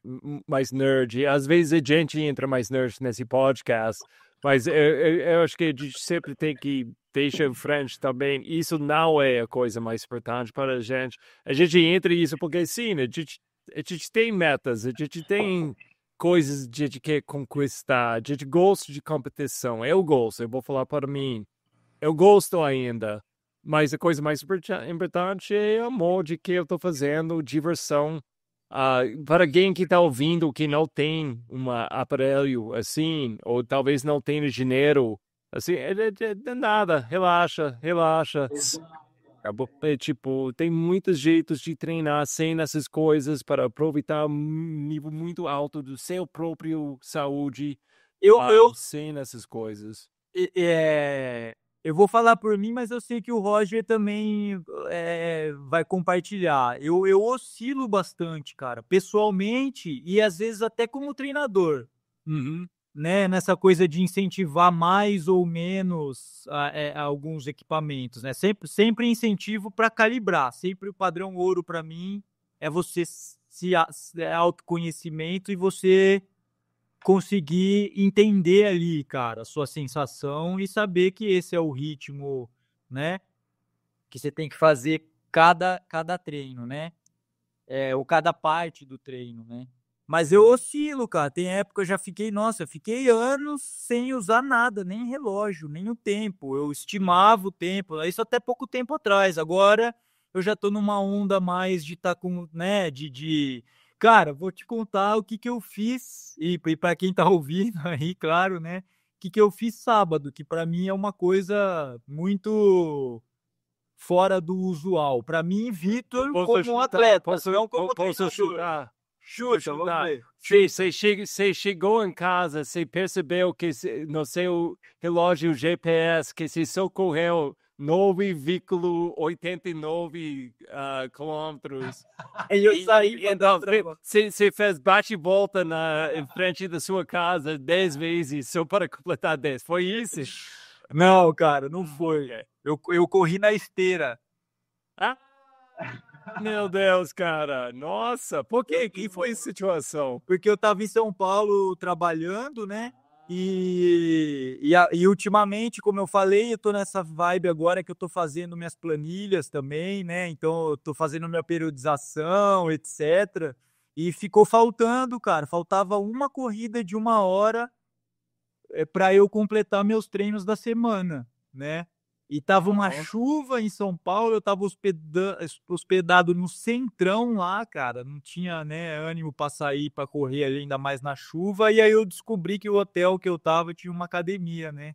nerd. Às vezes a gente entra mais nerd nesse podcast, mas eu acho que a gente sempre tem que deixar em frente também. Isso não é a coisa mais importante para a gente. A gente entra isso porque, sim, a gente tem metas, a gente tem coisas que a gente quer conquistar, a gente gosta de competição. Eu gosto, eu vou falar para mim. Eu gosto ainda, mas a coisa mais importante é o amor de que eu estou fazendo, diversão. Para quem que está ouvindo que não tem um aparelho assim, ou talvez não tenha dinheiro, assim, é nada, relaxa, relaxa. Tipo, tem muitos jeitos de treinar sem essas coisas para aproveitar um nível muito alto do seu próprio saúde, Eu, eu, sem essas coisas. é, é, eu vou falar por mim, mas eu sei que o Roger também vai compartilhar. Eu oscilo bastante, cara, pessoalmente e às vezes até como treinador, Uhum. né? Nessa coisa de incentivar mais ou menos alguns equipamentos, né? Sempre incentivo para calibrar. Sempre o padrão ouro para mim é você é autoconhecimento e você conseguir entender ali, cara, a sua sensação e saber que esse é o ritmo, né? Que você tem que fazer cada treino, né? Ou cada parte do treino, né? Mas eu oscilo, cara. Tem época que eu já fiquei, nossa, eu fiquei anos sem usar nada, nem relógio, nem o tempo. Eu estimava o tempo, isso até pouco tempo atrás. Agora eu já tô numa onda mais de estar com, né, Cara, vou te contar o que que eu fiz, e para quem tá ouvindo aí, claro, né? O que que eu fiz sábado, que para mim é uma coisa muito fora do usual. Para mim, Vitor, Posso como um chutar? atleta, não como Posso treinador. chutar? Chuta, vamos Chutar. ver. Você chegou em casa, você percebeu que no seu relógio GPS que você só correu 9,89 quilômetros. Aí eu saí Então, você fez bate e volta em frente da sua casa 10 vezes só para completar 10. Foi isso? Não, cara, não foi. Eu corri na esteira. Ah, meu Deus, cara. Nossa, por quê? Que foi a situação? Porque eu tava em São Paulo trabalhando, né? E ultimamente, como eu falei, eu tô nessa vibe agora que eu tô fazendo minhas planilhas também, né? Então eu tô fazendo minha periodização, etc. E ficou faltando, cara. Faltava uma corrida de 1 hora para eu completar meus treinos da semana, né? E tava uma chuva em São Paulo, eu tava hospedado no centrão lá, cara, não tinha, né, ânimo para sair, para correr ali, ainda mais na chuva, e aí eu descobri que o hotel que eu tava tinha uma academia, né?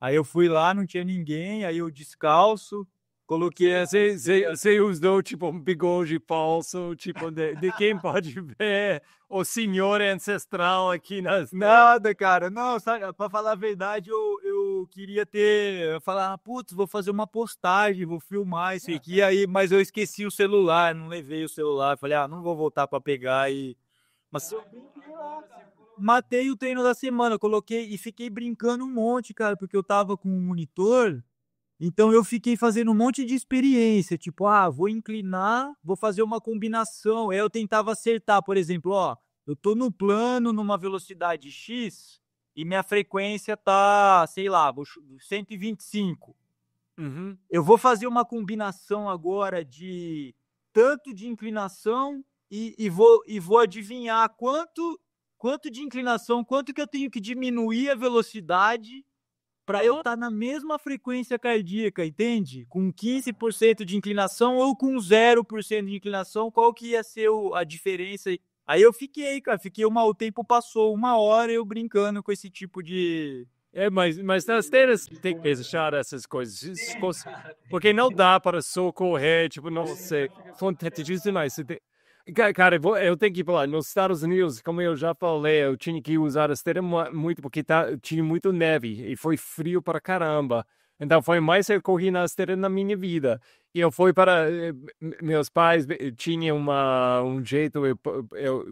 Aí eu fui lá, não tinha ninguém, aí eu descalço, coloquei Você usou tipo um bigode falso, tipo de quem pode ver o senhor ancestral aqui nas. nada, cara. Não, sabe, pra falar a verdade, eu queria falar, putz, vou fazer uma postagem, vou filmar isso aqui, aí, mas eu esqueci o celular, não levei o celular. Falei, não vou voltar pra pegar e. Mas eu matei o treino da semana, coloquei e fiquei brincando um monte, cara, porque eu tava com um monitor. Então eu fiquei fazendo um monte de experiência, tipo, vou inclinar, vou fazer uma combinação. Aí eu tentava acertar, por exemplo, eu tô no plano numa velocidade X e minha frequência tá, sei lá, 125. Uhum. Eu vou fazer uma combinação agora de tanto de inclinação e vou adivinhar quanto de inclinação, quanto que eu tenho que diminuir a velocidade para eu estar na mesma frequência cardíaca, entende? Com 15% de inclinação ou com 0% de inclinação, qual que ia ser a diferença? Aí eu fiquei, cara, o tempo passou 1 hora eu brincando com esse tipo Mas nas esteiras tem que deixar essas coisas. Porque não dá para só correr, tipo, não sei. São tentativas demais. Cara, eu tenho que falar, nos Estados Unidos, como eu já falei, eu tinha que usar a esteira muito, porque tinha muito neve e foi frio para caramba. Então foi mais eu corri na esteira na minha vida. E eu fui para. Meus pais tinham um jeito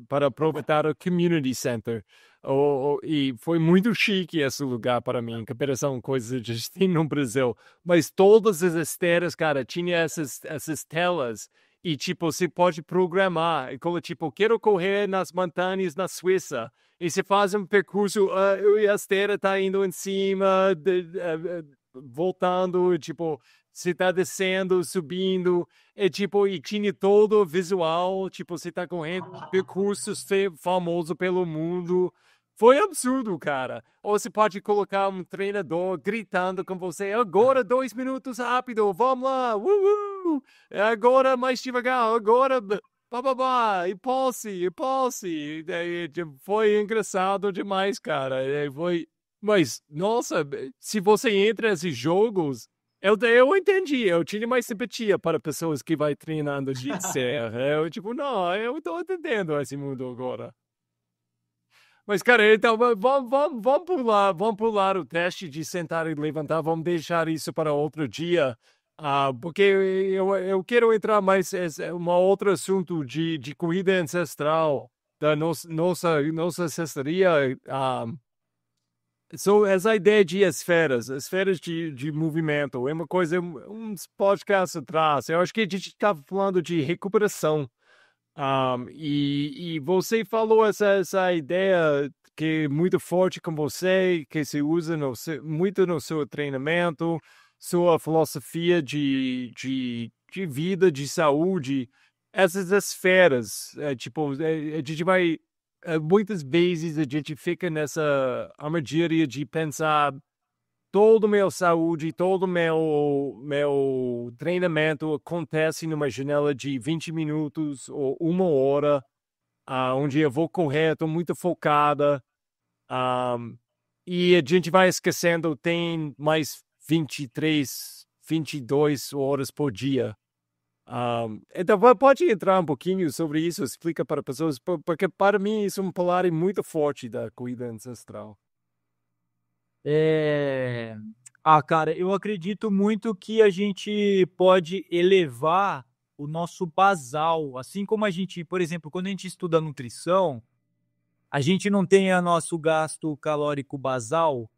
para aproveitar o community center. E foi muito chique esse lugar para mim, em comparação com coisas que a gente tem no Brasil. Mas todas as esteiras, cara, tinha essas telas. E, tipo, você pode programar. E, tipo, quero correr nas montanhas na Suíça. E você faz um percurso, e a esteira está indo em cima, voltando, tipo, você está descendo, subindo. E tinha todo o visual, tipo, você está correndo percurso famoso pelo mundo. Foi absurdo, cara. Ou você pode colocar um treinador gritando com você, agora 2 minutos rápido, vamos lá, uhul! Agora mais devagar, agora bababá, e posse. Tipo, foi engraçado demais, cara. Mas, nossa, se você entra nesses jogos, eu entendi, eu tinha mais simpatia para pessoas que vai treinando de serra. Eu, tipo, não, eu tô entendendo esse mundo agora. Mas, cara, então vamos pular o teste de sentar e levantar, vamos deixar isso para outro dia, porque eu quero entrar mais em um outro assunto de corrida ancestral da nossa ancestria. São essa ideia de esferas de movimento, é uma coisa, uns podcasts atrás, eu acho que a gente estava falando de recuperação. E você falou essa ideia que é muito forte com você, que se usa muito no seu treinamento, sua filosofia de vida, de saúde, essas esferas. Tipo, a gente vai. Muitas vezes a gente fica nessa armadilha de pensar todo o meu saúde, todo o meu treinamento acontece numa janela de 20 minutos ou 1 hora, onde eu vou correr, estou muito focada, ah, e a gente vai esquecendo, tem mais 22 horas por dia. Então, pode entrar um pouquinho sobre isso, explica para pessoas, porque para mim isso é um pilar muito forte da corrida ancestral. É... Ah, cara, eu acredito muito que a gente pode elevar o nosso basal, assim como a gente, por exemplo, quando a gente estuda nutrição, a gente não tem o nosso gasto calórico basal,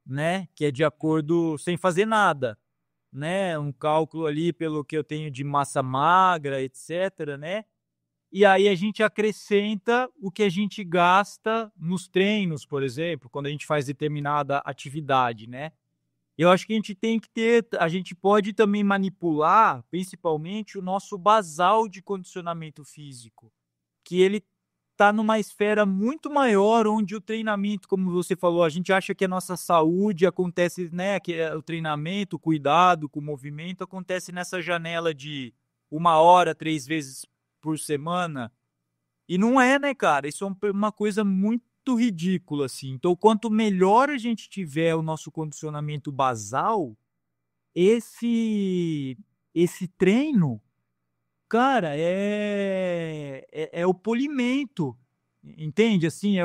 né, que é de acordo sem fazer nada, né, um cálculo ali pelo que eu tenho de massa magra, etc, né? E aí a gente acrescenta o que a gente gasta nos treinos, por exemplo, quando a gente faz determinada atividade, né? Eu acho que a gente tem que ter, a gente pode também manipular, principalmente, o nosso basal de condicionamento físico, que ele está numa esfera muito maior, onde o treinamento, como você falou, a gente acha que a nossa saúde acontece, né, que o treinamento, o cuidado com o movimento acontece nessa janela de 1 hora, 3 vezes por semana, e não é, né, cara? Isso é uma coisa muito ridícula, assim. Então, quanto melhor a gente tiver o nosso condicionamento basal, esse esse treino, cara, é o polimento, entende? Assim,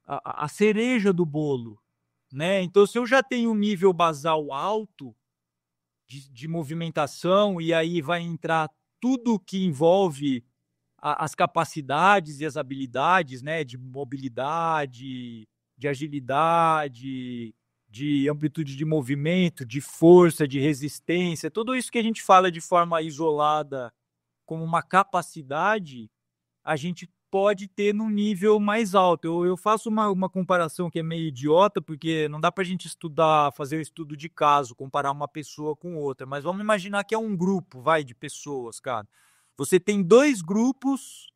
a cereja do bolo, né? Então, se eu já tenho um nível basal alto de movimentação, e aí vai entrar tudo que envolve as capacidades e as habilidades, né, de mobilidade, de agilidade, de amplitude de movimento, de força, de resistência, tudo isso que a gente fala de forma isolada como uma capacidade, a gente pode ter num nível mais alto. Eu faço uma comparação que é meio idiota, porque não dá para a gente estudar, fazer um estudo de caso, comparar uma pessoa com outra, mas vamos imaginar que é um grupo, vai, de pessoas, cara. Você tem dois grupos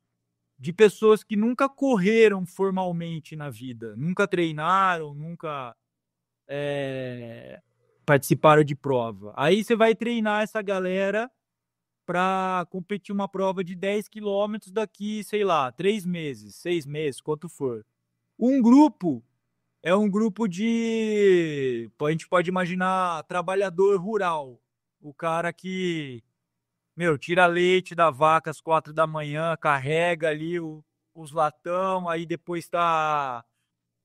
de pessoas que nunca correram formalmente na vida, nunca treinaram, nunca participaram de prova. Aí você vai treinar essa galera para competir uma prova de 10 quilômetros daqui, sei lá, 3 meses, 6 meses, quanto for. Um grupo É um grupo a gente pode imaginar trabalhador rural. O cara que, meu, tira leite da vaca às 4 da manhã, carrega ali os latão, aí depois tá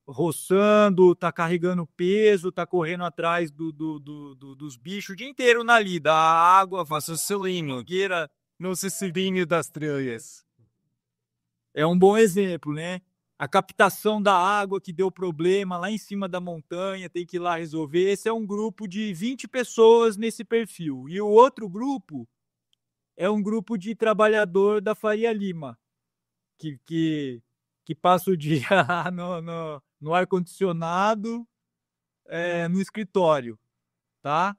roçando, tá carregando peso, tá correndo atrás dos bichos o dia inteiro na lida. A água, Raciocínio, fogueira, no raciocínio das trilhas. é um bom exemplo, né? A captação da água que deu problema lá em cima da montanha, tem que ir lá resolver. Esse é um grupo de 20 pessoas nesse perfil. E o outro grupo é um grupo de trabalhador da Faria Lima, que, que, que passa o dia no ar-condicionado, no escritório, tá?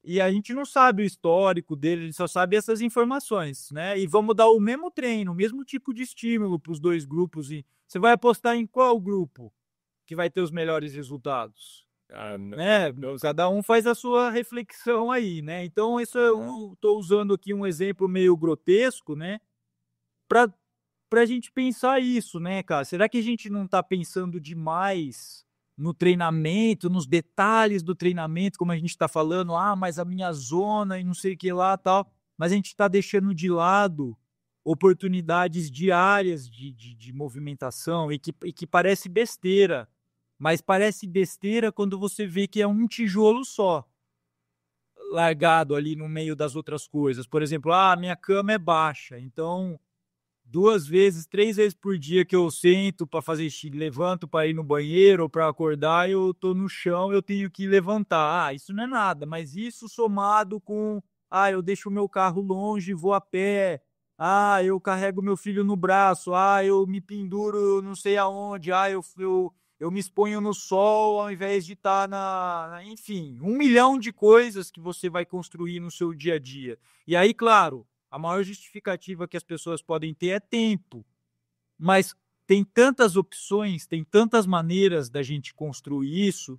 E a gente não sabe o histórico dele, ele só sabe essas informações, né? E vamos dar o mesmo treino, o mesmo tipo de estímulo para os dois grupos. E você vai apostar em qual grupo que vai ter os melhores resultados? Né? Cada um faz a sua reflexão aí, né? Então, isso eu estou usando aqui um exemplo meio grotesco, né? Para a gente pensar isso, né, cara? Será que a gente não está pensando demais no treinamento, nos detalhes do treinamento, como a gente está falando, mas a minha zona e não sei o que lá tal, mas a gente está deixando de lado oportunidades diárias de movimentação e que parece besteira, mas parece besteira quando você vê que é um tijolo só largado ali no meio das outras coisas. Por exemplo, minha cama é baixa, então 2 vezes, 3 vezes por dia que eu sento para fazer xixi, levanto para ir no banheiro ou para acordar, eu tô no chão, eu tenho que levantar. Isso não é nada, mas isso somado com, eu deixo o meu carro longe, vou a pé. Eu carrego meu filho no braço. Eu me penduro não sei aonde. Eu me exponho no sol ao invés de estar enfim, 1 milhão de coisas que você vai construir no seu dia a dia. E aí, claro, a maior justificativa que as pessoas podem ter é tempo. Mas tem tantas opções, tem tantas maneiras da gente construir isso,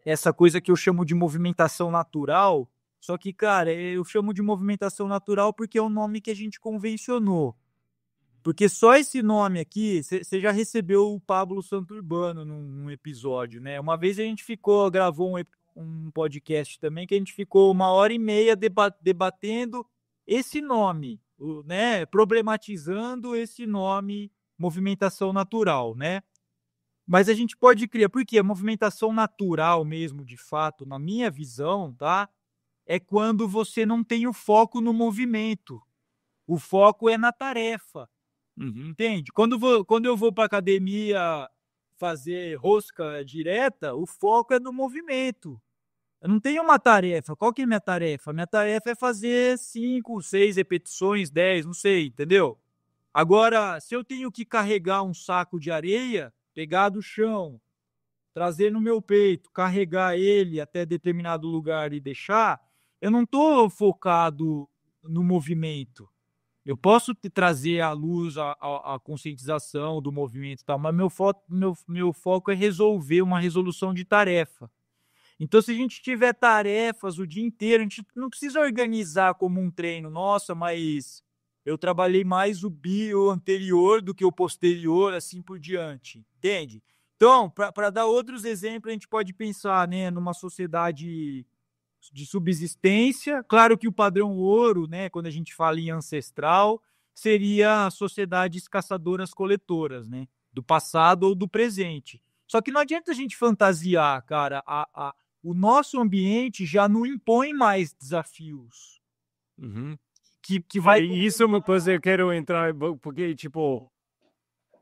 essa coisa que eu chamo de movimentação natural. Só que, cara, eu chamo de movimentação natural porque é o nome que a gente convencionou. Porque só esse nome aqui, você já recebeu o Pablo Santurbano num episódio, né? Uma vez a gente gravou um podcast também, que a gente ficou 1 hora e meia debatendo esse nome, né? Problematizando esse nome, movimentação natural, né? Mas a gente pode criar, porque a movimentação natural mesmo, de fato, na minha visão, tá? É quando você não tem o foco no movimento. O foco é na tarefa. Entende? Quando eu vou para academia fazer rosca direta, o foco é no movimento. Eu não tenho uma tarefa. Qual que é a minha tarefa? Minha tarefa é fazer 5, 6 repetições, 10, não sei, entendeu? Agora, se eu tenho que carregar um saco de areia, pegar do chão, trazer no meu peito, carregar ele até determinado lugar e deixar, eu não estou focado no movimento. Eu posso te trazer à luz a conscientização do movimento e tal, mas meu foco é resolver uma resolução de tarefa. Então, se a gente tiver tarefas o dia inteiro, a gente não precisa organizar como um treino. Nossa, mas eu trabalhei mais o bio anterior do que o posterior, assim por diante. Entende? Então, para dar outros exemplos, a gente pode pensar, né, numa sociedade de subsistência. Claro que o padrão ouro, né, quando a gente fala em ancestral, seria sociedades caçadoras-coletoras, né, do passado ou do presente. Só que não adianta a gente fantasiar, cara. O nosso ambiente já não impõe mais desafios. Uhum. Que vai. Isso é uma coisa que eu quero entrar, porque, tipo,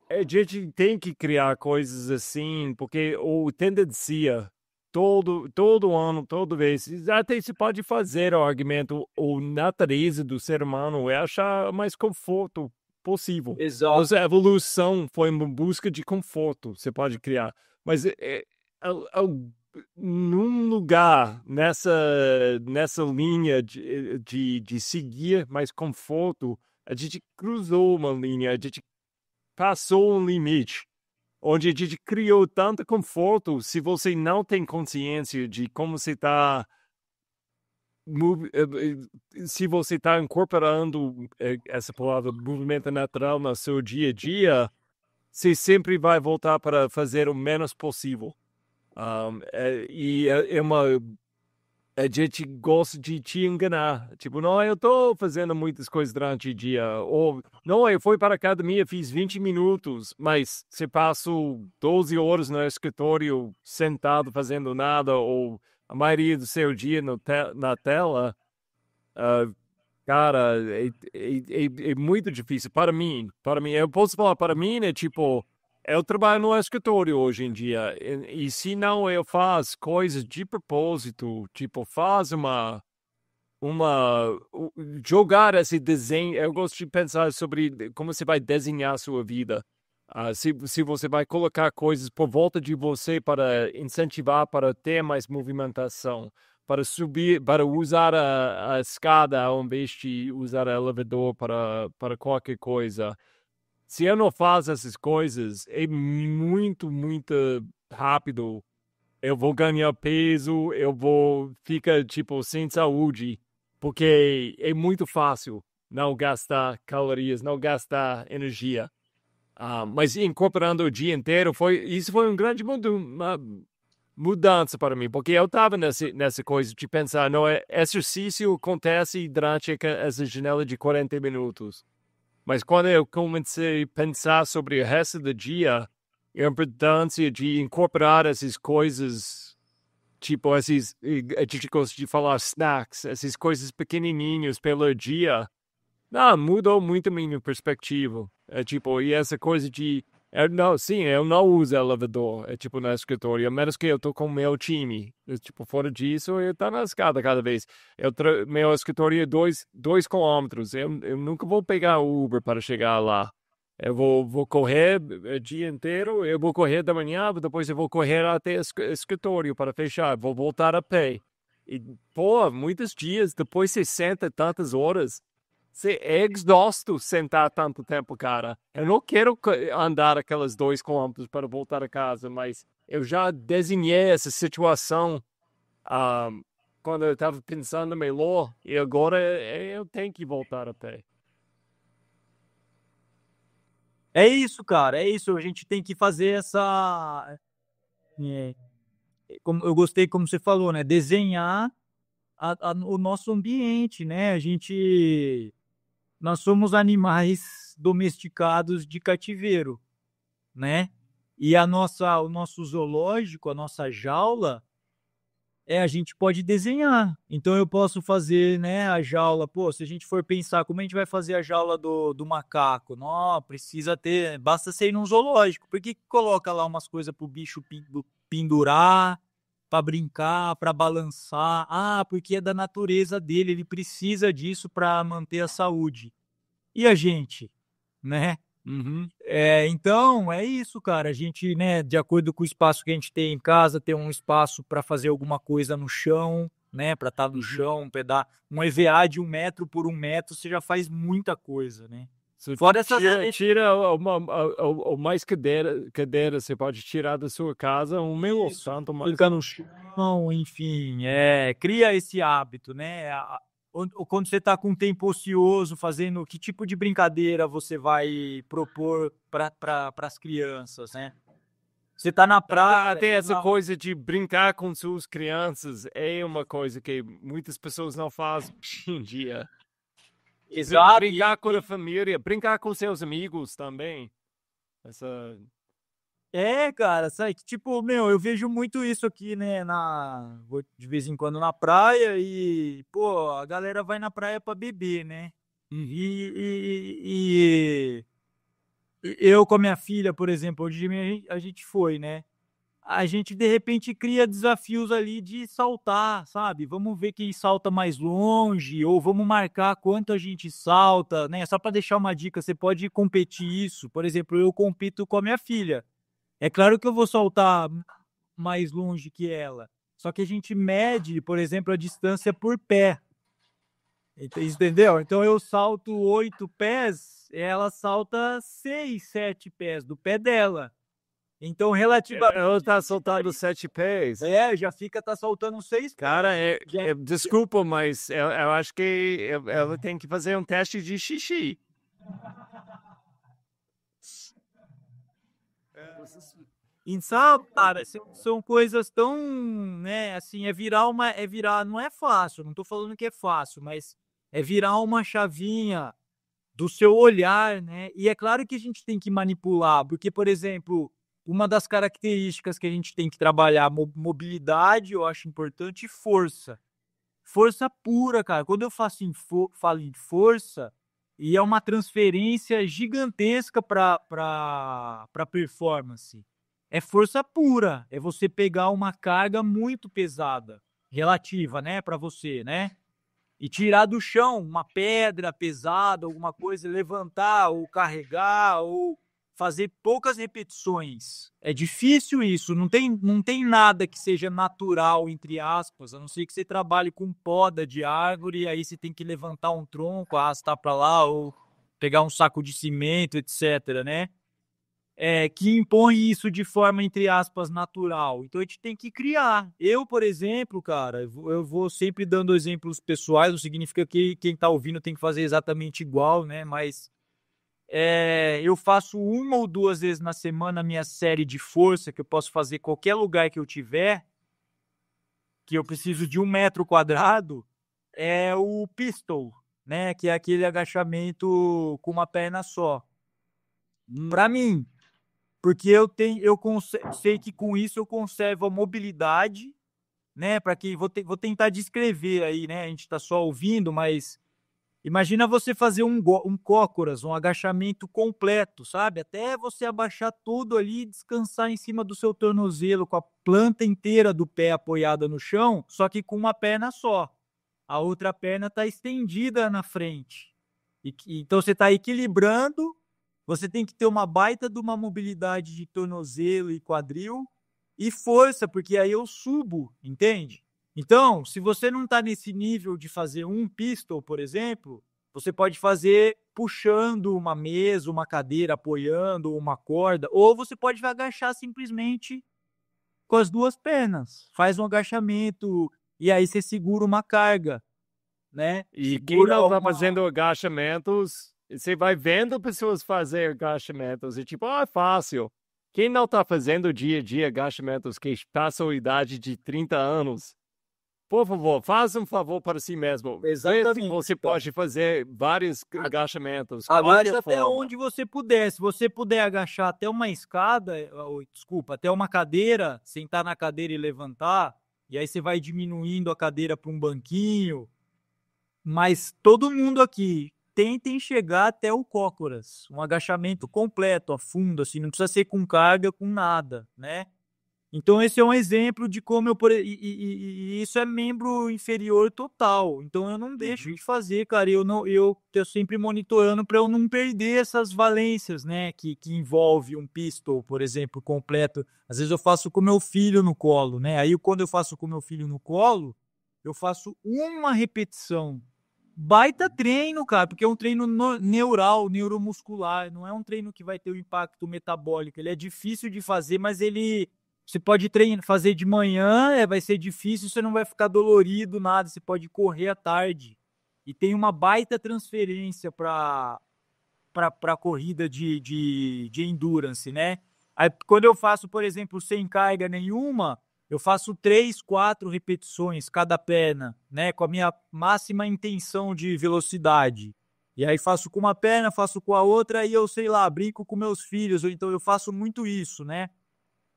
a gente tem que criar coisas assim, porque o tendência, todo ano, toda vez, até se pode fazer o argumento, a natureza do ser humano é achar mais conforto possível. Exato. Nossa evolução foi uma busca de conforto, você pode criar. Mas num lugar, nessa linha de seguir mais conforto, a gente cruzou uma linha, a gente passou um limite, onde a gente criou tanto conforto, se você não tem consciência de como você está, se você está incorporando essa palavra movimento natural no seu dia a dia, você sempre vai voltar para fazer o menos possível. A gente gosta de te enganar. Tipo, não, eu tô fazendo muitas coisas durante o dia. Ou, não, eu fui para a academia, fiz 20 minutos, mas você passou 12 horas no escritório sentado fazendo nada, ou a maioria do seu dia na tela. ah, Cara, é muito difícil para mim, eu posso falar para mim, né, tipo, eu trabalho no escritório hoje em dia, e se não eu faço coisas de propósito, tipo, faz jogar esse desenho, eu gosto de pensar sobre como você vai desenhar a sua vida. Se você vai colocar coisas por volta de você para incentivar, para ter mais movimentação, para subir, para usar a escada ao invés de usar o elevador para qualquer coisa. Se eu não faço essas coisas, é muito rápido. Eu vou ganhar peso, eu vou ficar, tipo, sem saúde, porque é muito fácil não gastar calorias, não gastar energia. Mas incorporando o dia inteiro, isso foi um grande uma mudança para mim, porque eu estava nessa coisa de pensar, não, exercício acontece durante essa janela de 40 minutos. Mas quando eu comecei a pensar sobre o resto do dia, a importância de incorporar essas coisas, tipo a gente gosta de falar snacks, essas coisas pequenininhas pelo dia, não, mudou muito a minha perspectiva. É tipo, e essa coisa de. Não, sim, eu não uso elevador, é tipo na escritório, a menos que eu tô com o meu time. Tipo, fora disso, eu tô na escada cada vez. Meu escritório é 2 quilômetros, eu nunca vou pegar o Uber para chegar lá. Eu vou correr o dia inteiro, eu vou correr da manhã, depois eu vou correr até o escritório para fechar, vou voltar a pé. E, pô, muitos dias, depois de 60 e tantas horas. Você é exausto sentar tanto tempo, cara. Eu não quero andar aquelas 2 quilômetros para voltar a casa, mas eu já desenhei essa situação ah, quando eu estava pensando melhor e agora eu tenho que voltar a pé. É isso, cara, é isso. A gente tem que fazer essa. é, Como, eu gostei como você falou, né? Desenhar o nosso ambiente, né? Nós somos animais domesticados de cativeiro, né? E o nosso zoológico, a nossa jaula, a gente pode desenhar. Então eu posso fazer, né, a jaula. Pô, se a gente for pensar como a gente vai fazer a jaula do macaco, não, precisa ter, basta ser ir num zoológico. Por que coloca lá umas coisas pro bicho pendurar, para brincar, para balançar? Ah, porque é da natureza dele, ele precisa disso para manter a saúde. E a gente, né? Uhum. Então, é isso, cara. A gente, né, de acordo com o espaço que a gente tem em casa, tem um espaço para fazer alguma coisa no chão, né, para estar no Uhum. chão, um EVA de 1 metro por 1 metro, você já faz muita coisa, né? Você Fora essas. tira o mais cadeira você pode tirar da sua casa, um meio Isso, santo mais. ficar no chão, enfim, cria esse hábito, né? Quando você está com um tempo ocioso, fazendo que tipo de brincadeira você vai propor para as crianças, né? Você está na praia, Até essa coisa de brincar com suas crianças é uma coisa que muitas pessoas não fazem hoje em dia. exato, Brincar com a família, brincar com seus amigos também. Essa. cara, sabe, que tipo, meu, eu vejo muito isso aqui, né, vou de vez em quando na praia e, pô, a galera vai na praia pra beber, né? E eu com a minha filha, por exemplo, hoje a gente foi, né? A gente de repente cria desafios ali de saltar, sabe? Vamos ver quem salta mais longe, ou vamos marcar quanto a gente salta, né? Só para deixar uma dica, você pode competir isso. Por exemplo, eu compito com a minha filha. É claro que eu vou saltar mais longe que ela. Só que a gente mede, por exemplo, a distância por pé. Entendeu? Então eu salto 8 pés, ela salta 6, 7 pés do pé dela. Então, Ela relativamente, a tá gente tá soltando 7 pés. já fica, tá soltando 6 pés. Cara, Já, desculpa, mas eu acho que ela tem que fazer um teste de xixi. Então, cara, são coisas tão, né, assim, não é fácil, não tô falando que é fácil, mas é virar uma chavinha do seu olhar, né? E é claro que a gente tem que manipular, porque, por exemplo, uma das características que a gente tem que trabalhar, mobilidade, eu acho importante, e força. Força pura, cara. Quando eu falo em força, e é uma transferência gigantesca para performance. É força pura. É você pegar uma carga muito pesada, relativa, né, para você, né? E tirar do chão uma pedra pesada, alguma coisa, levantar ou carregar ou fazer poucas repetições. É difícil isso, não tem nada que seja natural, entre aspas, a não ser que você trabalhe com poda de árvore, e aí você tem que levantar um tronco, arrastar para lá, ou pegar um saco de cimento, etc, né? Que impõe isso de forma, entre aspas, natural. Então a gente tem que criar. Eu, por exemplo, cara, eu vou sempre dando exemplos pessoais, não significa que quem está ouvindo tem que fazer exatamente igual, né? Mas eu faço uma ou duas vezes na semana a minha série de força, que eu posso fazer qualquer lugar que eu tiver, que eu preciso de 1 metro quadrado, é o pistol, né? Que é aquele agachamento com uma perna só. Para mim, porque sei que com isso eu conservo a mobilidade, né? Para que vou tentar descrever aí, né? A gente está só ouvindo, mas imagina você fazer um cócoras, um agachamento completo, sabe? Até você abaixar tudo ali e descansar em cima do seu tornozelo, com a planta inteira do pé apoiada no chão, só que com uma perna só. A outra perna está estendida na frente. Então você está equilibrando, você tem que ter uma baita de uma mobilidade de tornozelo e quadril e força, porque aí eu subo, entende? Então, se você não está nesse nível de fazer um pistol, por exemplo, você pode fazer puxando uma mesa, uma cadeira, apoiando uma corda, ou você pode agachar simplesmente com as duas pernas. Faz um agachamento e aí você segura uma carga, né? E quem Segura não está uma. fazendo agachamentos, você vai vendo pessoas fazer agachamentos e tipo, é fácil. Quem não está fazendo dia a dia agachamentos que passam a idade de 30 anos, por favor, faça um favor para si mesmo. Vê se Exatamente, você cara. pode fazer vários agachamentos. Qual Agacha a até forma? onde você puder. Se você puder agachar até uma escada, desculpa, até uma cadeira, sentar na cadeira e levantar, e aí você vai diminuindo a cadeira para um banquinho. Mas todo mundo aqui tentem chegar até o cócoras, um agachamento completo, a fundo, assim, não precisa ser com carga, com nada, né? Então esse é um exemplo de como e isso é membro inferior total. Então eu não deixo de fazer, cara. Eu não eu tô sempre monitorando para eu não perder essas valências, né, que envolve um pistol, por exemplo, completo. Às vezes eu faço com meu filho no colo, né? Aí quando eu faço com meu filho no colo, eu faço uma repetição. Baita treino, cara, porque é um treino neural, neuromuscular, não é um treino que vai ter um impacto metabólico. Ele é difícil de fazer, mas ele você pode fazer de manhã, vai ser difícil, você não vai ficar dolorido, nada. Você pode correr à tarde. E tem uma baita transferência para corrida de endurance, né? Aí, quando eu faço, por exemplo, sem carga nenhuma, eu faço 3, 4 repetições cada perna, né? Com a minha máxima intenção de velocidade. E aí faço com uma perna, faço com a outra, e eu, sei lá, brinco com meus filhos, ou então eu faço muito isso, né?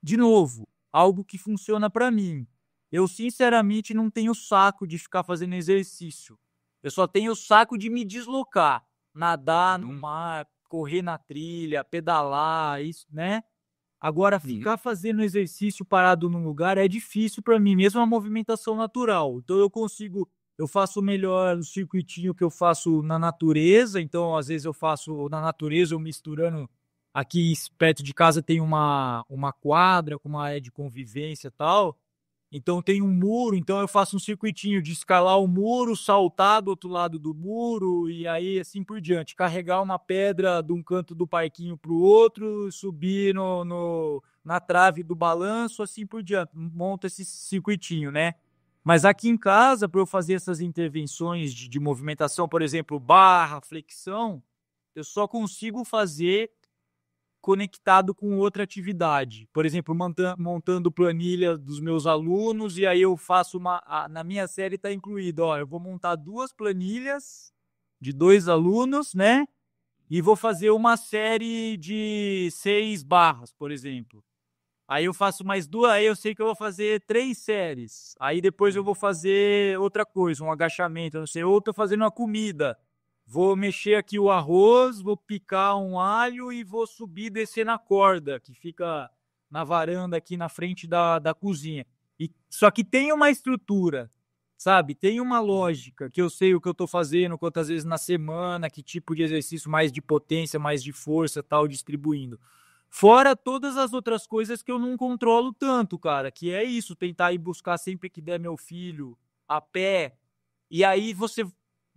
De novo, algo que funciona para mim. Eu, sinceramente, não tenho saco de ficar fazendo exercício. Eu só tenho saco de me deslocar, nadar no mar, correr na trilha, pedalar, isso, né? Agora, ficar fazendo exercício parado num lugar é difícil para mim, mesmo a movimentação natural. Então, eu faço melhor o circuitinho que eu faço na natureza. Então, às vezes eu faço na natureza, eu misturando. Aqui perto de casa tem uma quadra com uma área de convivência e tal. Então tem um muro, então eu faço um circuitinho de escalar o muro, saltar do outro lado do muro e aí assim por diante. Carregar uma pedra de um canto do parquinho para o outro, subir na trave do balanço, assim por diante. Monta esse circuitinho, né? Mas aqui em casa, para eu fazer essas intervenções de movimentação, por exemplo, barra, flexão, eu só consigo fazer conectado com outra atividade. Por exemplo, montando planilha dos meus alunos, e aí eu faço na minha série está incluído, ó, eu vou montar 2 planilhas de 2 alunos, né? E vou fazer uma série de 6 barras, por exemplo. Aí eu faço mais 2, aí eu sei que eu vou fazer 3 séries. Aí depois eu vou fazer outra coisa, um agachamento, eu não sei, ou tô fazendo uma comida. Vou mexer aqui o arroz, vou picar um alho e vou subir e descer na corda, que fica na varanda aqui na frente da cozinha. Só que tem uma estrutura, sabe? Tem uma lógica, que eu sei o que eu tô fazendo, quantas vezes na semana, que tipo de exercício mais de potência, mais de força, tal, distribuindo. Fora todas as outras coisas que eu não controlo tanto, cara, que é isso, tentar ir buscar sempre que der meu filho a pé. E aí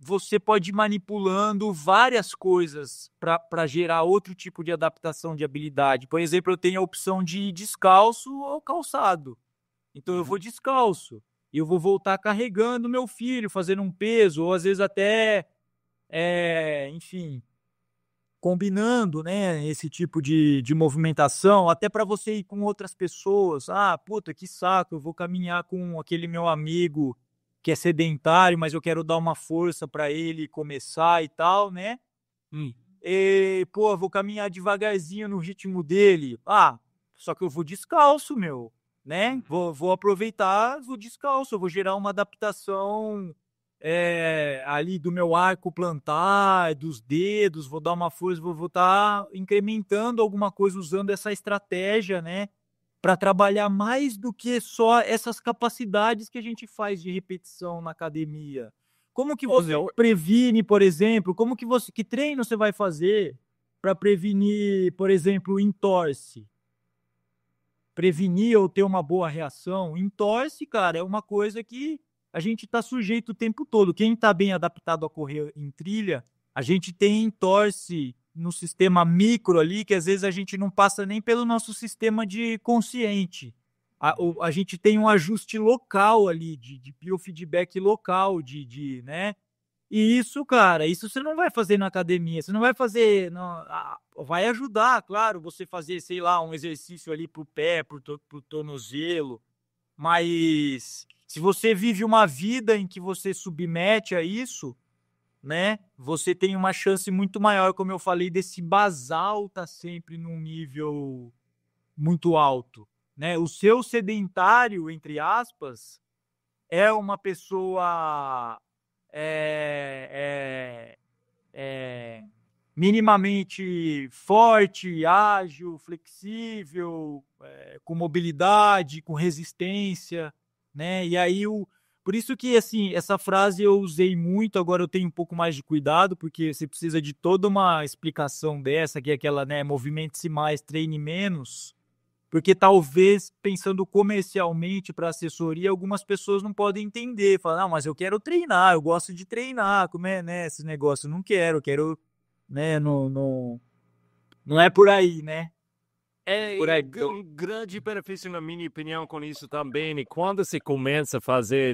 você pode ir manipulando várias coisas para gerar outro tipo de adaptação de habilidade. Por exemplo, eu tenho a opção de ir descalço ou calçado. Então eu vou descalço e eu vou voltar carregando meu filho, fazendo um peso, ou às vezes até, enfim, combinando, né, esse tipo de movimentação, até para você ir com outras pessoas. Ah, puta, que saco, eu vou caminhar com aquele meu amigo que é sedentário, mas eu quero dar uma força para ele começar e tal, né? Hum. E, pô, eu vou caminhar devagarzinho no ritmo dele. Ah, só que eu vou descalço, meu, né? Vou aproveitar, vou descalço, eu vou gerar uma adaptação ali do meu arco plantar, dos dedos, vou dar uma força, vou estar incrementando alguma coisa usando essa estratégia, né? Para trabalhar mais do que só essas capacidades que a gente faz de repetição na academia. Como que Ô, você Zé, previne, por exemplo, que treino você vai fazer para prevenir, por exemplo, entorse? Prevenir ou ter uma boa reação? Entorse, cara, é uma coisa que a gente está sujeito o tempo todo. Quem está bem adaptado a correr em trilha, a gente tem entorse no sistema micro ali, que às vezes a gente não passa nem pelo nosso sistema de consciente. A gente tem um ajuste local ali, de biofeedback local, né? E isso, cara, isso você não vai fazer na academia, você não vai fazer. Não, vai ajudar, claro, você fazer, sei lá, um exercício ali pro pé, pro tornozelo, mas se você vive uma vida em que você submete a isso, né, você tem uma chance muito maior, como eu falei, desse basal tá sempre num nível muito alto, né? O seu sedentário, entre aspas, é uma pessoa é, minimamente forte, ágil, flexível, com mobilidade, com resistência, né? E aí por isso que assim, essa frase eu usei muito, agora eu tenho um pouco mais de cuidado, porque você precisa de toda uma explicação dessa, que é aquela, né, movimente-se mais, treine menos. Porque talvez, pensando comercialmente para assessoria, algumas pessoas não podem entender. Falar, não, mas eu quero treinar, eu gosto de treinar, como é, né, esse negócio? Eu não quero, né, não é por aí, né? É Por aí. um grande benefício, na minha opinião, com isso também. E quando você começa a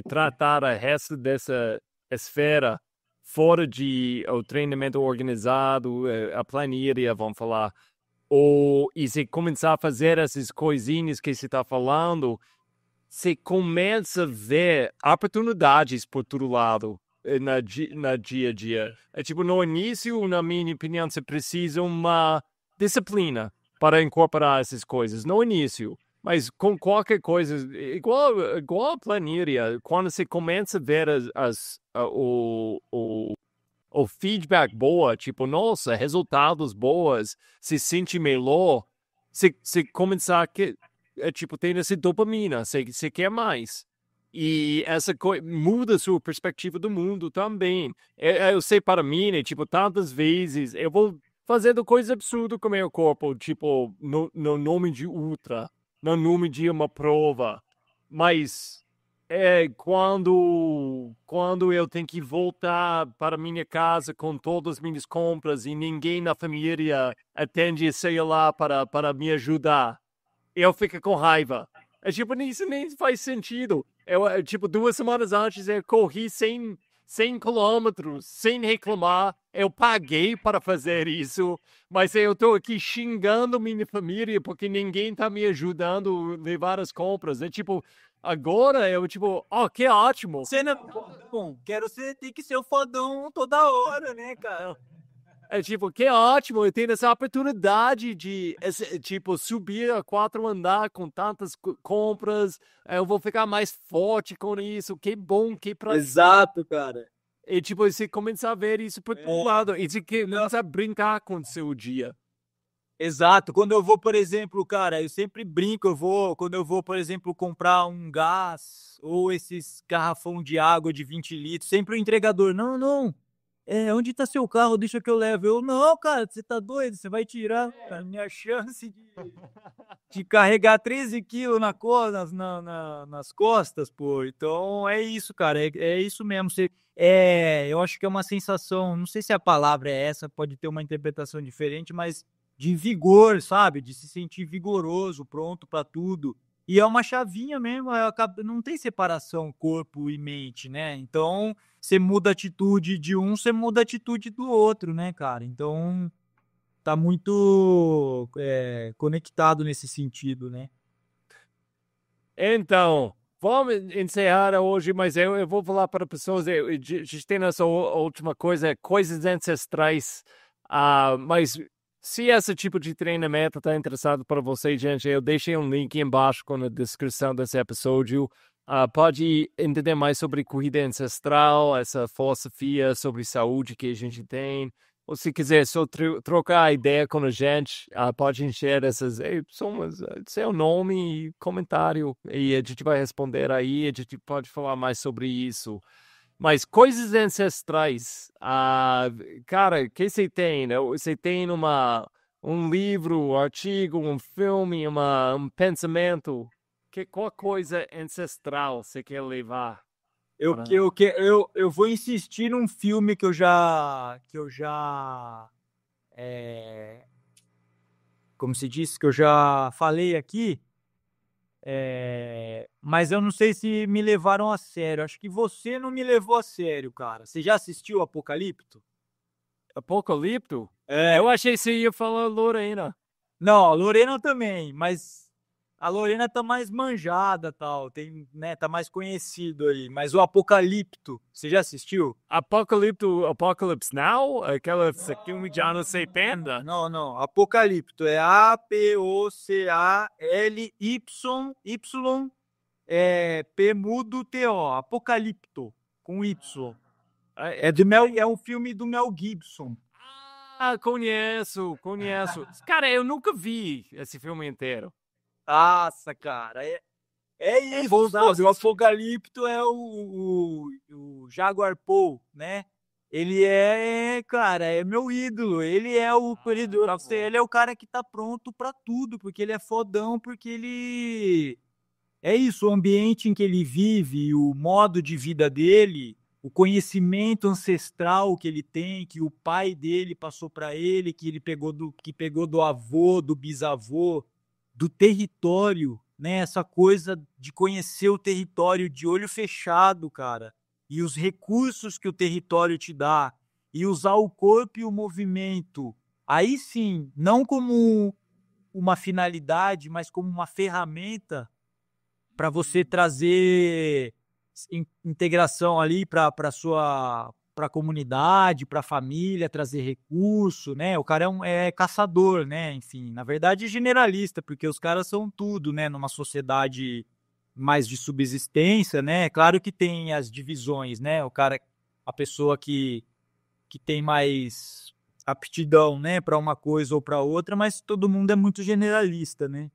tratar o resto dessa esfera fora de o treinamento organizado, a planilha, vamos falar, e você começar a fazer essas coisinhas que você está falando, você começa a ver oportunidades por todo lado na dia a dia. É tipo, no início, na minha opinião, você precisa uma disciplina para incorporar essas coisas no início. Mas com qualquer coisa, igual a planilha, quando você começa a ver o feedback boa, tipo, nossa, resultados boas, se sente melhor, você começar a tipo, tem essa dopamina, você quer mais. E essa coisa muda a sua perspectiva do mundo também. Eu sei para mim, né, tipo, tantas vezes eu vou fazendo coisas absurdas com o meu corpo, tipo, no nome de ultra, no nome de uma prova. Mas quando eu tenho que voltar para minha casa com todas as minhas compras e ninguém na família atende, sei lá, para me ajudar, eu fico com raiva. É tipo, isso nem faz sentido. Tipo, 2 semanas antes eu corri 100 quilômetros sem reclamar. Eu paguei para fazer isso, mas eu estou aqui xingando minha família porque ninguém está me ajudando a levar as compras. É tipo, agora eu tipo, oh, que ótimo. Você não... Bom, quero ser, tem que ser o fodão toda hora, né, cara? É tipo, que ótimo, eu tenho essa oportunidade de, tipo, subir a 4 andar com tantas compras, eu vou ficar mais forte com isso, que bom, que prazer. Exato, cara. E, tipo, você começa a ver isso por todo lado, e você começa a brincar com o seu dia. Exato. Quando eu vou, por exemplo, cara, eu sempre brinco, quando eu vou, por exemplo, comprar um gás ou esses garrafão de água de 20 litros, sempre o entregador, não, não, onde tá seu carro? Deixa que eu levo. Eu, não, cara, você tá doido? Você vai tirar a minha chance de carregar 13 quilos nas costas, pô. Então, é isso, cara, é isso mesmo. Eu acho que é uma sensação, não sei se a palavra é essa, pode ter uma interpretação diferente, mas de vigor, sabe? De se sentir vigoroso, pronto para tudo. E é uma chavinha mesmo, não tem separação corpo e mente, né? Então, você muda a atitude de um, você muda a atitude do outro, né, cara? Então, tá muito conectado nesse sentido, né? Então, vamos encerrar hoje, mas eu vou falar para pessoas, a gente tem essa última coisa, coisas ancestrais, mas se esse tipo de treinamento está interessado para você, gente, eu deixei um link embaixo na descrição desse episódio. Pode entender mais sobre corrida ancestral, essa filosofia sobre saúde que a gente tem. Ou se quiser só trocar ideia com a gente, pode encher essas, seu nome e comentário, e a gente vai responder aí, a gente pode falar mais sobre isso. Mas coisas ancestrais, cara, o que você tem? Né? Você tem um livro, um artigo, um filme, um pensamento? Qual coisa ancestral você quer levar? Eu vou insistir num filme como se diz, que eu já falei aqui, mas eu não sei se me levaram a sério. Acho que você não me levou a sério, cara. Você já assistiu Apocalipto? Apocalipto? É. Eu achei que você ia falar Lorena. Não, a Lorena também, mas a Lorena tá mais manjada, tal, tem, né, tá mais conhecido aí. Mas o Apocalipto, você já assistiu? Apocalypse Now? Aquela filme já não sei penda? Não, não. Apocalipto é ApocalY, P mudo T-O. Apocalipto, com Y. É um filme do Mel Gibson. Conheço. Cara, eu nunca vi esse filme inteiro. Nossa, cara, é isso. O Apocalipto é o Jaguar Paul, né? Ele cara, é meu ídolo. Ele é o querido. Ele é o cara que tá pronto pra tudo, porque ele é fodão, porque ele. É isso, o ambiente em que ele vive, o modo de vida dele, o conhecimento ancestral que ele tem, que o pai dele passou pra ele, que ele pegou do avô, do bisavô, do território, né? Essa coisa de conhecer o território de olho fechado, cara, e os recursos que o território te dá, e usar o corpo e o movimento. Aí sim, não como uma finalidade, mas como uma ferramenta para você trazer integração ali para a comunidade, para a família, trazer recurso, né? O cara é caçador, né? Enfim, na verdade generalista, porque os caras são tudo, né? Numa sociedade mais de subsistência, né? Claro que tem as divisões, né? A pessoa que tem mais aptidão, né? Para uma coisa ou para outra, mas todo mundo é muito generalista, né?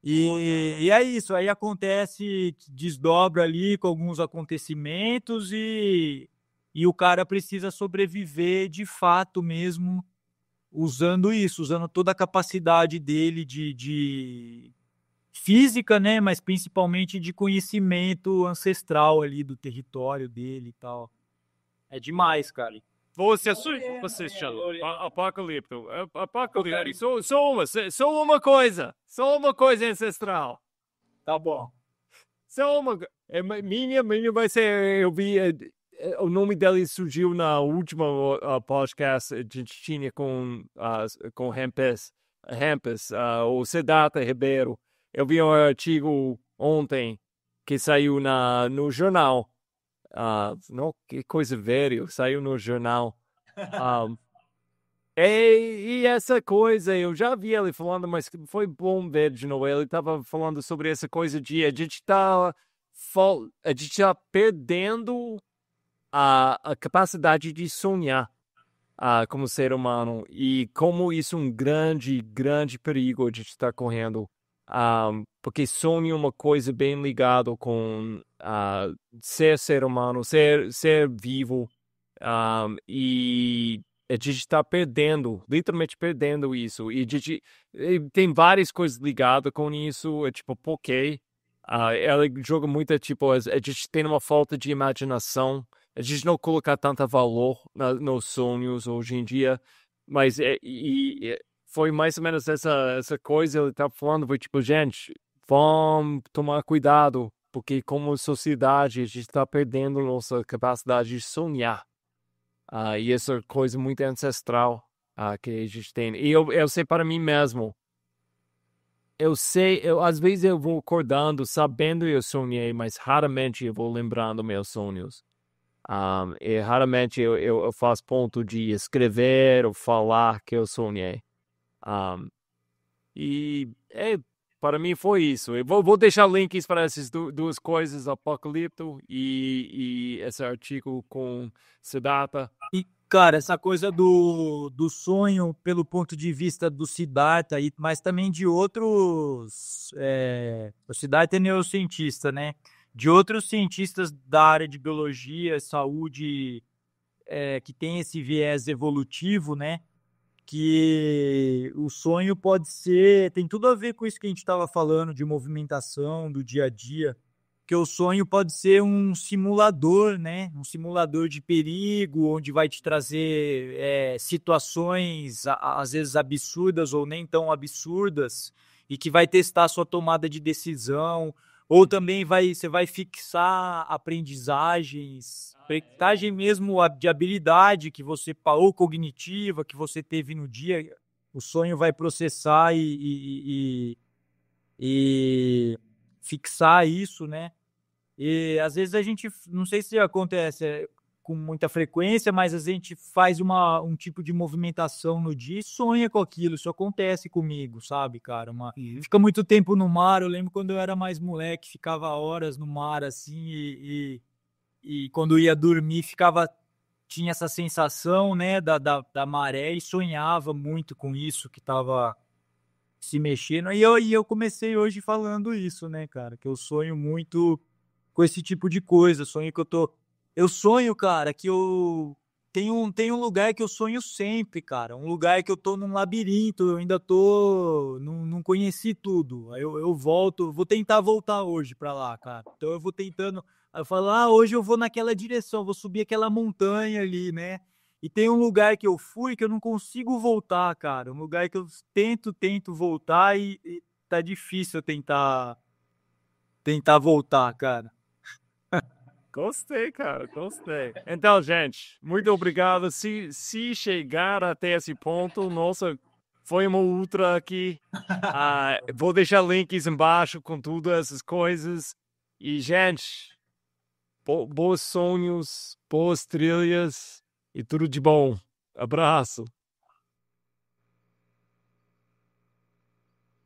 E é isso, aí acontece, desdobra ali com alguns acontecimentos e o cara precisa sobreviver de fato mesmo, usando toda a capacidade dele de física, né? Mas principalmente de conhecimento ancestral ali do território dele e tal. É demais, cara. Você chama Apocalipto. Apocalipto. Só uma coisa. Só uma coisa ancestral. Tá bom. Só uma. Minha vai ser. Eu vi o nome dele surgiu na última podcast que a gente tinha com Hempes, o Siddhartha Ribeiro. Eu vi um artigo ontem que saiu no jornal. Não, que coisa velha, saiu no jornal. E essa coisa, eu já vi ele falando, mas foi bom ver de novo. Ele estava falando sobre essa coisa de a gente tá perdendo a capacidade de sonhar como ser humano e como isso é um grande, grande perigo a gente está correndo. Porque sonho é uma coisa bem ligada com ser humano, ser vivo. E a gente está perdendo, literalmente perdendo isso. E tem várias coisas ligadas com isso, tipo, porque ela joga muito, tipo, a gente tem uma falta de imaginação, a gente não coloca tanto valor nos sonhos hoje em dia, mas foi mais ou menos essa coisa, ele tá falando, foi tipo, gente, vamos tomar cuidado, porque como sociedade a gente está perdendo nossa capacidade de sonhar. E essa coisa muito ancestral que a gente tem. E eu sei para mim mesmo, às vezes eu vou acordando sabendo que eu sonhei, mas raramente eu vou lembrando meus sonhos. E raramente eu faço ponto de escrever ou falar que eu sonhei. E para mim foi isso. Eu vou deixar links para essas duas coisas, Apocalipto e esse artigo com Siddhartha. E, cara, essa coisa do sonho pelo ponto de vista do Siddhartha, mas também de outros. O Siddhartha é neurocientista, né? De outros cientistas da área de biologia, saúde, que tem esse viés evolutivo, né? Que o sonho pode ser. Tem tudo a ver com isso que a gente estava falando, de movimentação do dia a dia. Que o sonho pode ser um simulador, né? Um simulador de perigo, onde vai te trazer situações, às vezes absurdas ou nem tão absurdas, e que vai testar a sua tomada de decisão, ou também você vai fixar aprendizagens, aprendizagem mesmo de habilidade que você, ou cognitiva, que você teve no dia, o sonho vai processar e fixar isso, né? E às vezes a gente, não sei se acontece com muita frequência, mas a gente faz um tipo de movimentação no dia e sonha com aquilo. Isso acontece comigo, sabe, cara? Fica muito tempo no mar. Eu lembro quando eu era mais moleque, ficava horas no mar assim e quando ia dormir tinha essa sensação, né, da maré e sonhava muito com isso que estava se mexendo. E eu comecei hoje falando isso, né, cara? Que eu sonho muito com esse tipo de coisa. Eu sonho, cara, que eu tem um lugar que eu sonho sempre, cara. Um lugar que eu tô num labirinto, eu ainda não conheci tudo. Aí eu vou tentar voltar hoje pra lá, cara. Então eu vou tentando, aí eu falo, hoje eu vou naquela direção, vou subir aquela montanha ali, né? E tem um lugar que eu fui que eu não consigo voltar, cara. Um lugar que eu tento voltar e tá difícil eu tentar voltar, cara. Gostei, cara, gostei. Então, gente, muito obrigado. Se chegar até esse ponto, nossa, foi uma ultra aqui. Vou deixar links embaixo com todas essas coisas. E, gente, bons sonhos, boas trilhas e tudo de bom. Abraço.